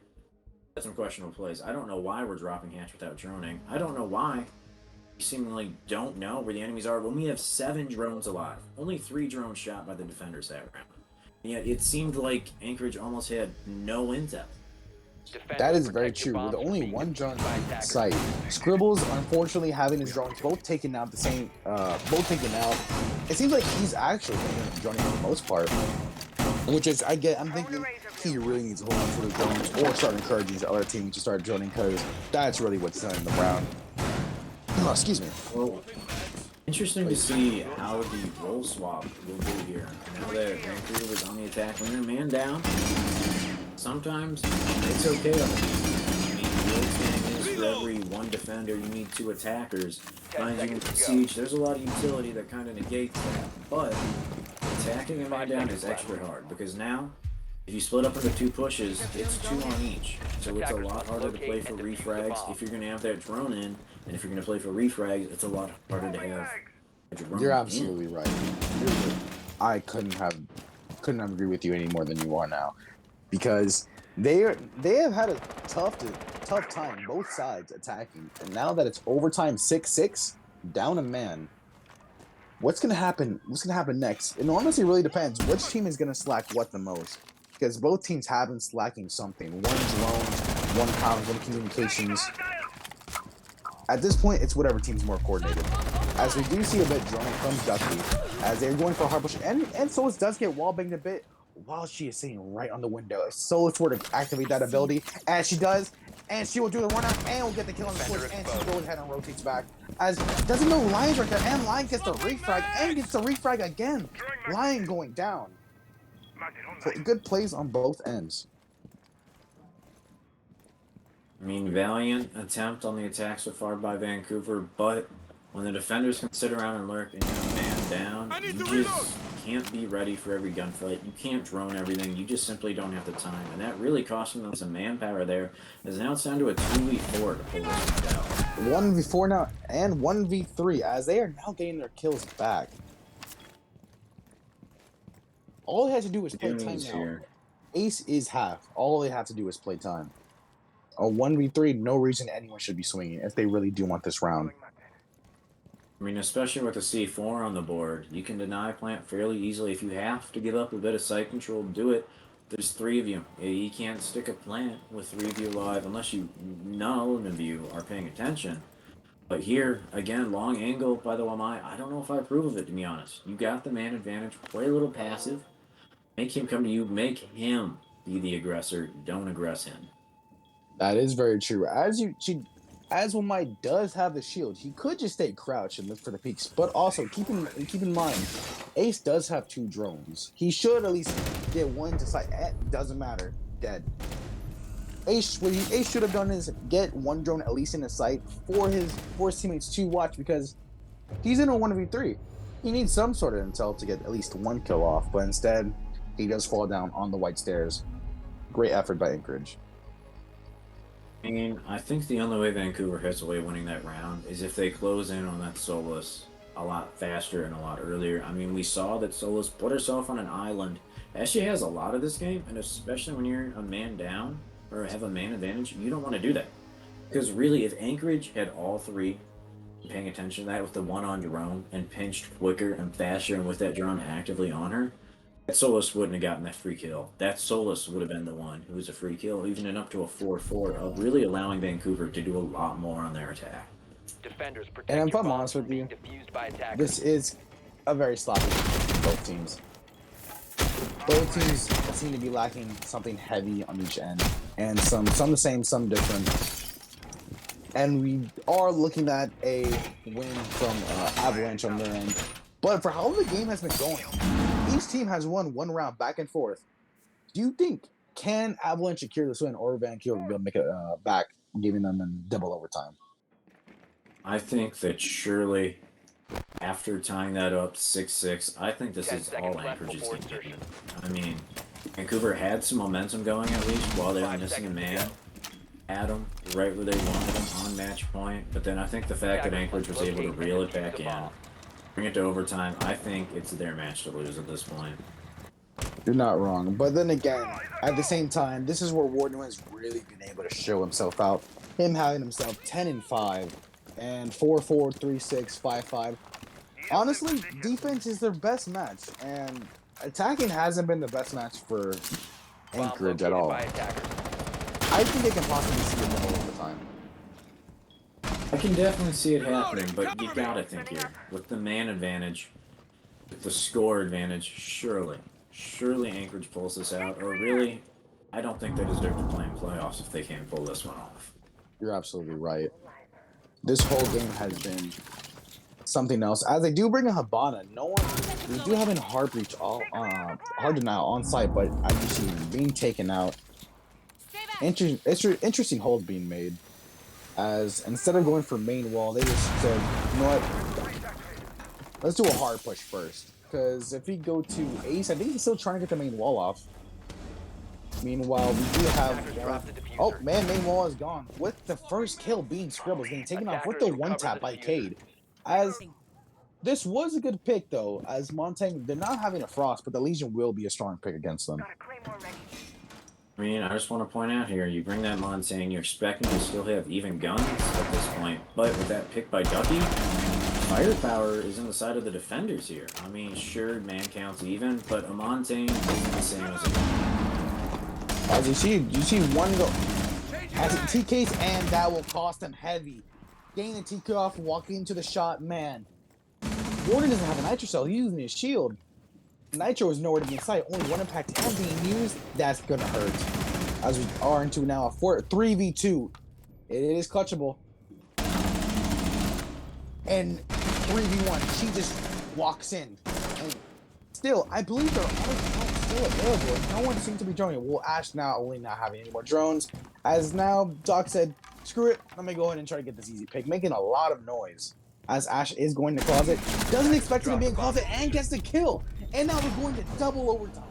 that's some questionable plays. I don't know why we're dropping hatch without droning. I don't know why we seemingly don't know where the enemies are when we have 7 drones alive. Only 3 drones shot by the defenders that round. And yet it seemed like Anchorage almost had no intel. That is very true. With only one drone in sight, Scribbles unfortunately having his drones both taken out both taken out. It seems like he's actually droning for the most part, which is I'm thinking he really needs to hold on for the drones or start encouraging his other team to start droning, because that's really what's selling the round. Oh, excuse me. Well, interesting to see how the role swap will do here. Now that Vancouver is on the attack, when you're man down, sometimes it's okay on the defense. I mean, the old saying is for every 1 defender, you need 2 attackers. Mind you, with Siege, there's a lot of utility that kind of negates that, but attacking a man down is extra hard, because now, if you split up into 2 pushes, it's 2 on each. So it's a lot harder to play for refrags if you're going to have that drone in, and if you're going to play for refrags, it's a lot harder to have a drone You're absolutely right. I couldn't have agreed with you any more than you are now, because they have had a tough time both sides attacking, and now that it's overtime 6-6 down a man, what's gonna happen next? It honestly really depends which team is gonna slack what the most, because both teams have been slacking something. One drones, one comms, one communications. At this point, it's whatever team's more coordinated. As we do see a bit droning from Ducky, as they're going for a hard push, and so it does get wall banged a bit, while she is sitting right on the window. If Solus were to activate that ability, as she does, and she will do the run out and will get the kill on the switch, and she goes ahead and rotates back. As doesn't know Lion's right there, and Lion gets the refrag and gets the refrag again. Lion going down. Good plays on both ends. I mean, valiant attempt on the attack so far by Vancouver, but when the defenders can sit around and lurk and you're a man down, you just can't be ready for every gunfight. You can't drone everything. You just simply don't have the time. And that really costing them some manpower there. As now it's down to a 2v4 to pull this one out. 1v4 now and 1v3 as they are now getting their kills back. All they have to do is play time now. Here. Ace is half. All they have to do is play time. A 1v3, no reason anyone should be swinging if they really do want this round. I mean, especially with the C4 on the board, you can deny plant fairly easily. If you have to give up a bit of site control, do it. There's 3 of you. You can't stick a plant with 3 of you alive unless none of you are paying attention. But here, again, long angle by the Wamai. I don't know if I approve of it, to be honest. You got the man advantage. Play a little passive. Make him come to you. Make him be the aggressor. Don't aggress him. That is very true. As Wamai does have the shield, he could just stay crouched and look for the peaks. But also keep in mind, Ace does have 2 drones. He should at least get one to sight. Doesn't matter. Dead. What Ace should have done is get 1 drone at least in his sight for his teammates to watch, because he's in a 1v3. He needs some sort of intel to get at least 1 kill off, but instead he does fall down on the white stairs. Great effort by Anchorage. I mean, I think the only way Vancouver has a way of winning that round is if they close in on that Solus a lot faster and a lot earlier. I mean, we saw that Solus put herself on an island. As she has a lot of this game, and especially when you're a man down or have a man advantage, you don't want to do that. Because really, if Anchorage had all 3 paying attention to that with the one on drone and pinched quicker and faster and with that drone actively on her, that Solus wouldn't have gotten that free kill. That Solus would have been the one who was a free kill, even in up to a 4-4, of really allowing Vancouver to do a lot more on their attack. Defenders protect And if your I'm bombs honest from with being you, defused by attackers. this is a very sloppy game for both teams. Both teams seem to be lacking something heavy on each end, and some the same, some different. And we are looking at a win from Avalanche on their end. But for how the game has been going, each team has won 1 round back and forth. Do you think can Avalanche secure this win, or Vancouver will make it back, giving them in double overtime? I think that surely, after tying that up 6-6, I think this 10 is seconds all left Anchorage's before going to insertion. I mean, Vancouver had some momentum going at least while they were 5 missing a seconds to man. Had them right where they wanted them on match point, but then I think the fact that Anchorage was able to reel it back in, bring it to overtime, I think it's their match to lose at this point. You're not wrong. But then again, at the same time, this is where Warden has really been able to show himself out. Him having himself 10-5 and 4-4, 3-6, 5-5. Honestly, defense is their best match, and attacking hasn't been the best match for Anchorage at all. By attackers. I think they can possibly see a double overtime. I can definitely see it happening, but you gotta think here, with the man advantage, with the score advantage, surely Anchorage pulls this out, or really, I don't think they deserve to play in playoffs if they can't pull this one off. You're absolutely right. This whole game has been something else. As they do bring in Habana, we do have in hard breach hard denial on site, but as you see, being taken out. Interesting hold being made. As instead of going for main wall, they just said, you know what? Let's do a hard push first. Because if we go to Ace, I think he's still trying to get the main wall off. Meanwhile, we do have... Oh, man, main wall is gone. With the first kill being Scribbles, getting taken off with the one tap by Cade. As this was a good pick, though, as Montaigne, they're not having a Frost, but the Legion will be a strong pick against them. I mean, I just want to point out here, you bring that Montaigne, you're expecting to still have even guns at this point, but with that pick by Ducky, firepower is on the side of the defenders here. I mean, sure, man counts even, but a Montaigne isn't the same as a... As you see one go as it TKs, and that will cost him heavy. Getting the TK off, walking into the shot, man. Warden doesn't have a nitro cell, he's using his shield. Nitro is nowhere to be in sight. Only one impact and being used. That's gonna hurt. As we are into now a 3v2. It is clutchable. And 3v1. She just walks in. And still, I believe there are drones still available. No one seems to be joining. Well, Ash now only not having any more drones. As now Doc said, screw it. Let me go ahead and try to get this easy pick. Making a lot of noise. As Ash is going to closet. Doesn't expect him to be in closet and gets the kill. And now we're going to double overtime.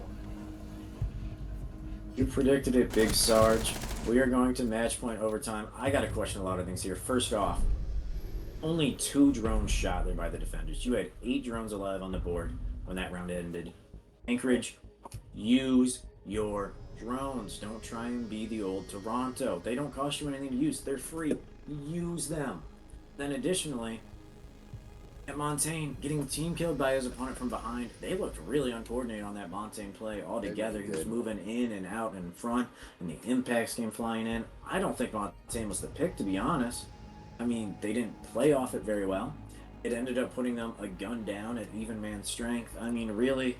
You predicted it, Big Sarge. We are going to match point overtime. I got to question a lot of things here. First off, only 2 drones shot there by the defenders. You had 8 drones alive on the board when that round ended. Anchorage, use your drones. Don't try and be the old Toronto. They don't cost you anything to use. They're free. Use them. Then additionally, at Montaigne, getting the team killed by his opponent from behind, they looked really uncoordinated on that Montaigne play altogether. He was moving in and out and in front, and the impacts came flying in. I don't think Montaigne was the pick, to be honest. I mean, they didn't play off it very well. It ended up putting them a gun down at even man strength. I mean, really,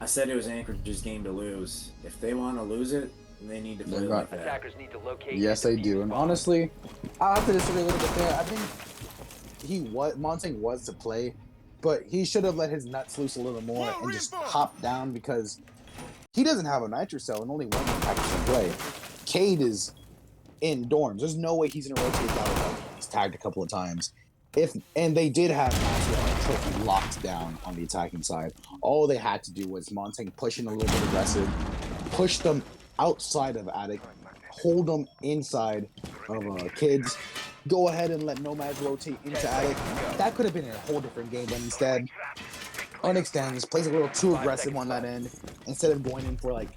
I said it was Anchorage's game to lose. If they want to lose it, they need to play like that. Attackers need to locate. Yes, they do. And honestly, I'll have to disagree a little bit there. I think Montaigne was to play, but he should have let his nuts loose a little more and just hop down because he doesn't have a nitro cell and only one package in play. Cade is in dorms. There's no way he's gonna rotate down. He's tagged a couple of times. And they did have Trophy locked down on the attacking side. All they had to do was Montaigne pushing a little bit aggressive, push them outside of Attic, hold them inside of Kids, go ahead and let Nomads rotate into Attic. That could have been a whole different game, but instead, unextends, plays a little too aggressive on that end instead of going in for like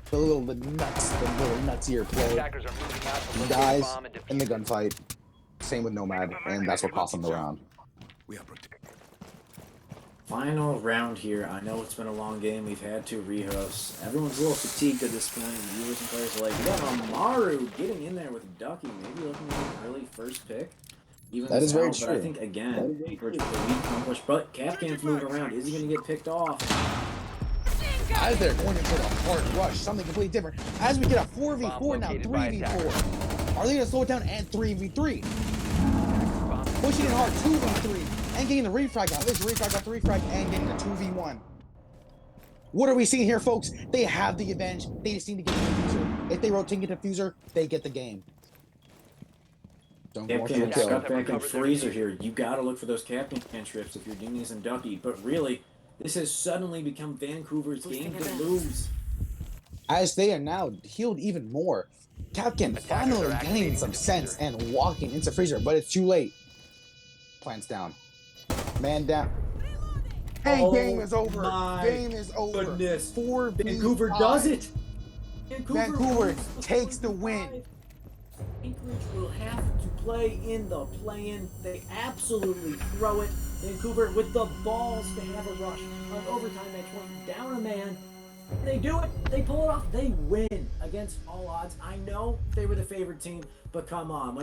the little nutsier play. He dies in the gunfight. Same with Nomad, and that's what cost him the round. Final round here. I know it's been a long game. We've had 2 rehosts. Everyone's a little fatigued at this point. Viewers and players are like, yeah, Amaru getting in there with Ducky. Maybe looking at an early first pick. Even That is very but true. I think, again, for the weak accomplish. But Capcan's moving around. Is he going to get picked off? As they're going into the hard rush, something completely different. As we get a 4v4 now, 3v4. Are they going to slow it down and 3v3? Pushing it hard, 2v3, and getting the refrag out. This refrag got the refrag and getting the 2v1. What are we seeing here, folks? They have the advantage. They just need to get the diffuser. If they rotate the diffuser, they get the game. Don't go for the kill. Stuck back in freezer here. You got to look for those Capcan trips if you're Dingus and Ducky. But really, this has suddenly become Vancouver's game to lose. As they are now healed even more. Capcan finally getting some sense and walking into freezer, but it's too late. Plants down. Man down. And game is over. Game is over. Goodness. 4v5. Vancouver does it. Vancouver takes the win. Anchorage will have to play in the play-in. They absolutely throw it. Vancouver with the balls to have a rush on overtime match point, down a man. They do it. They pull it off. They win against all odds. I know they were the favorite team, but come on.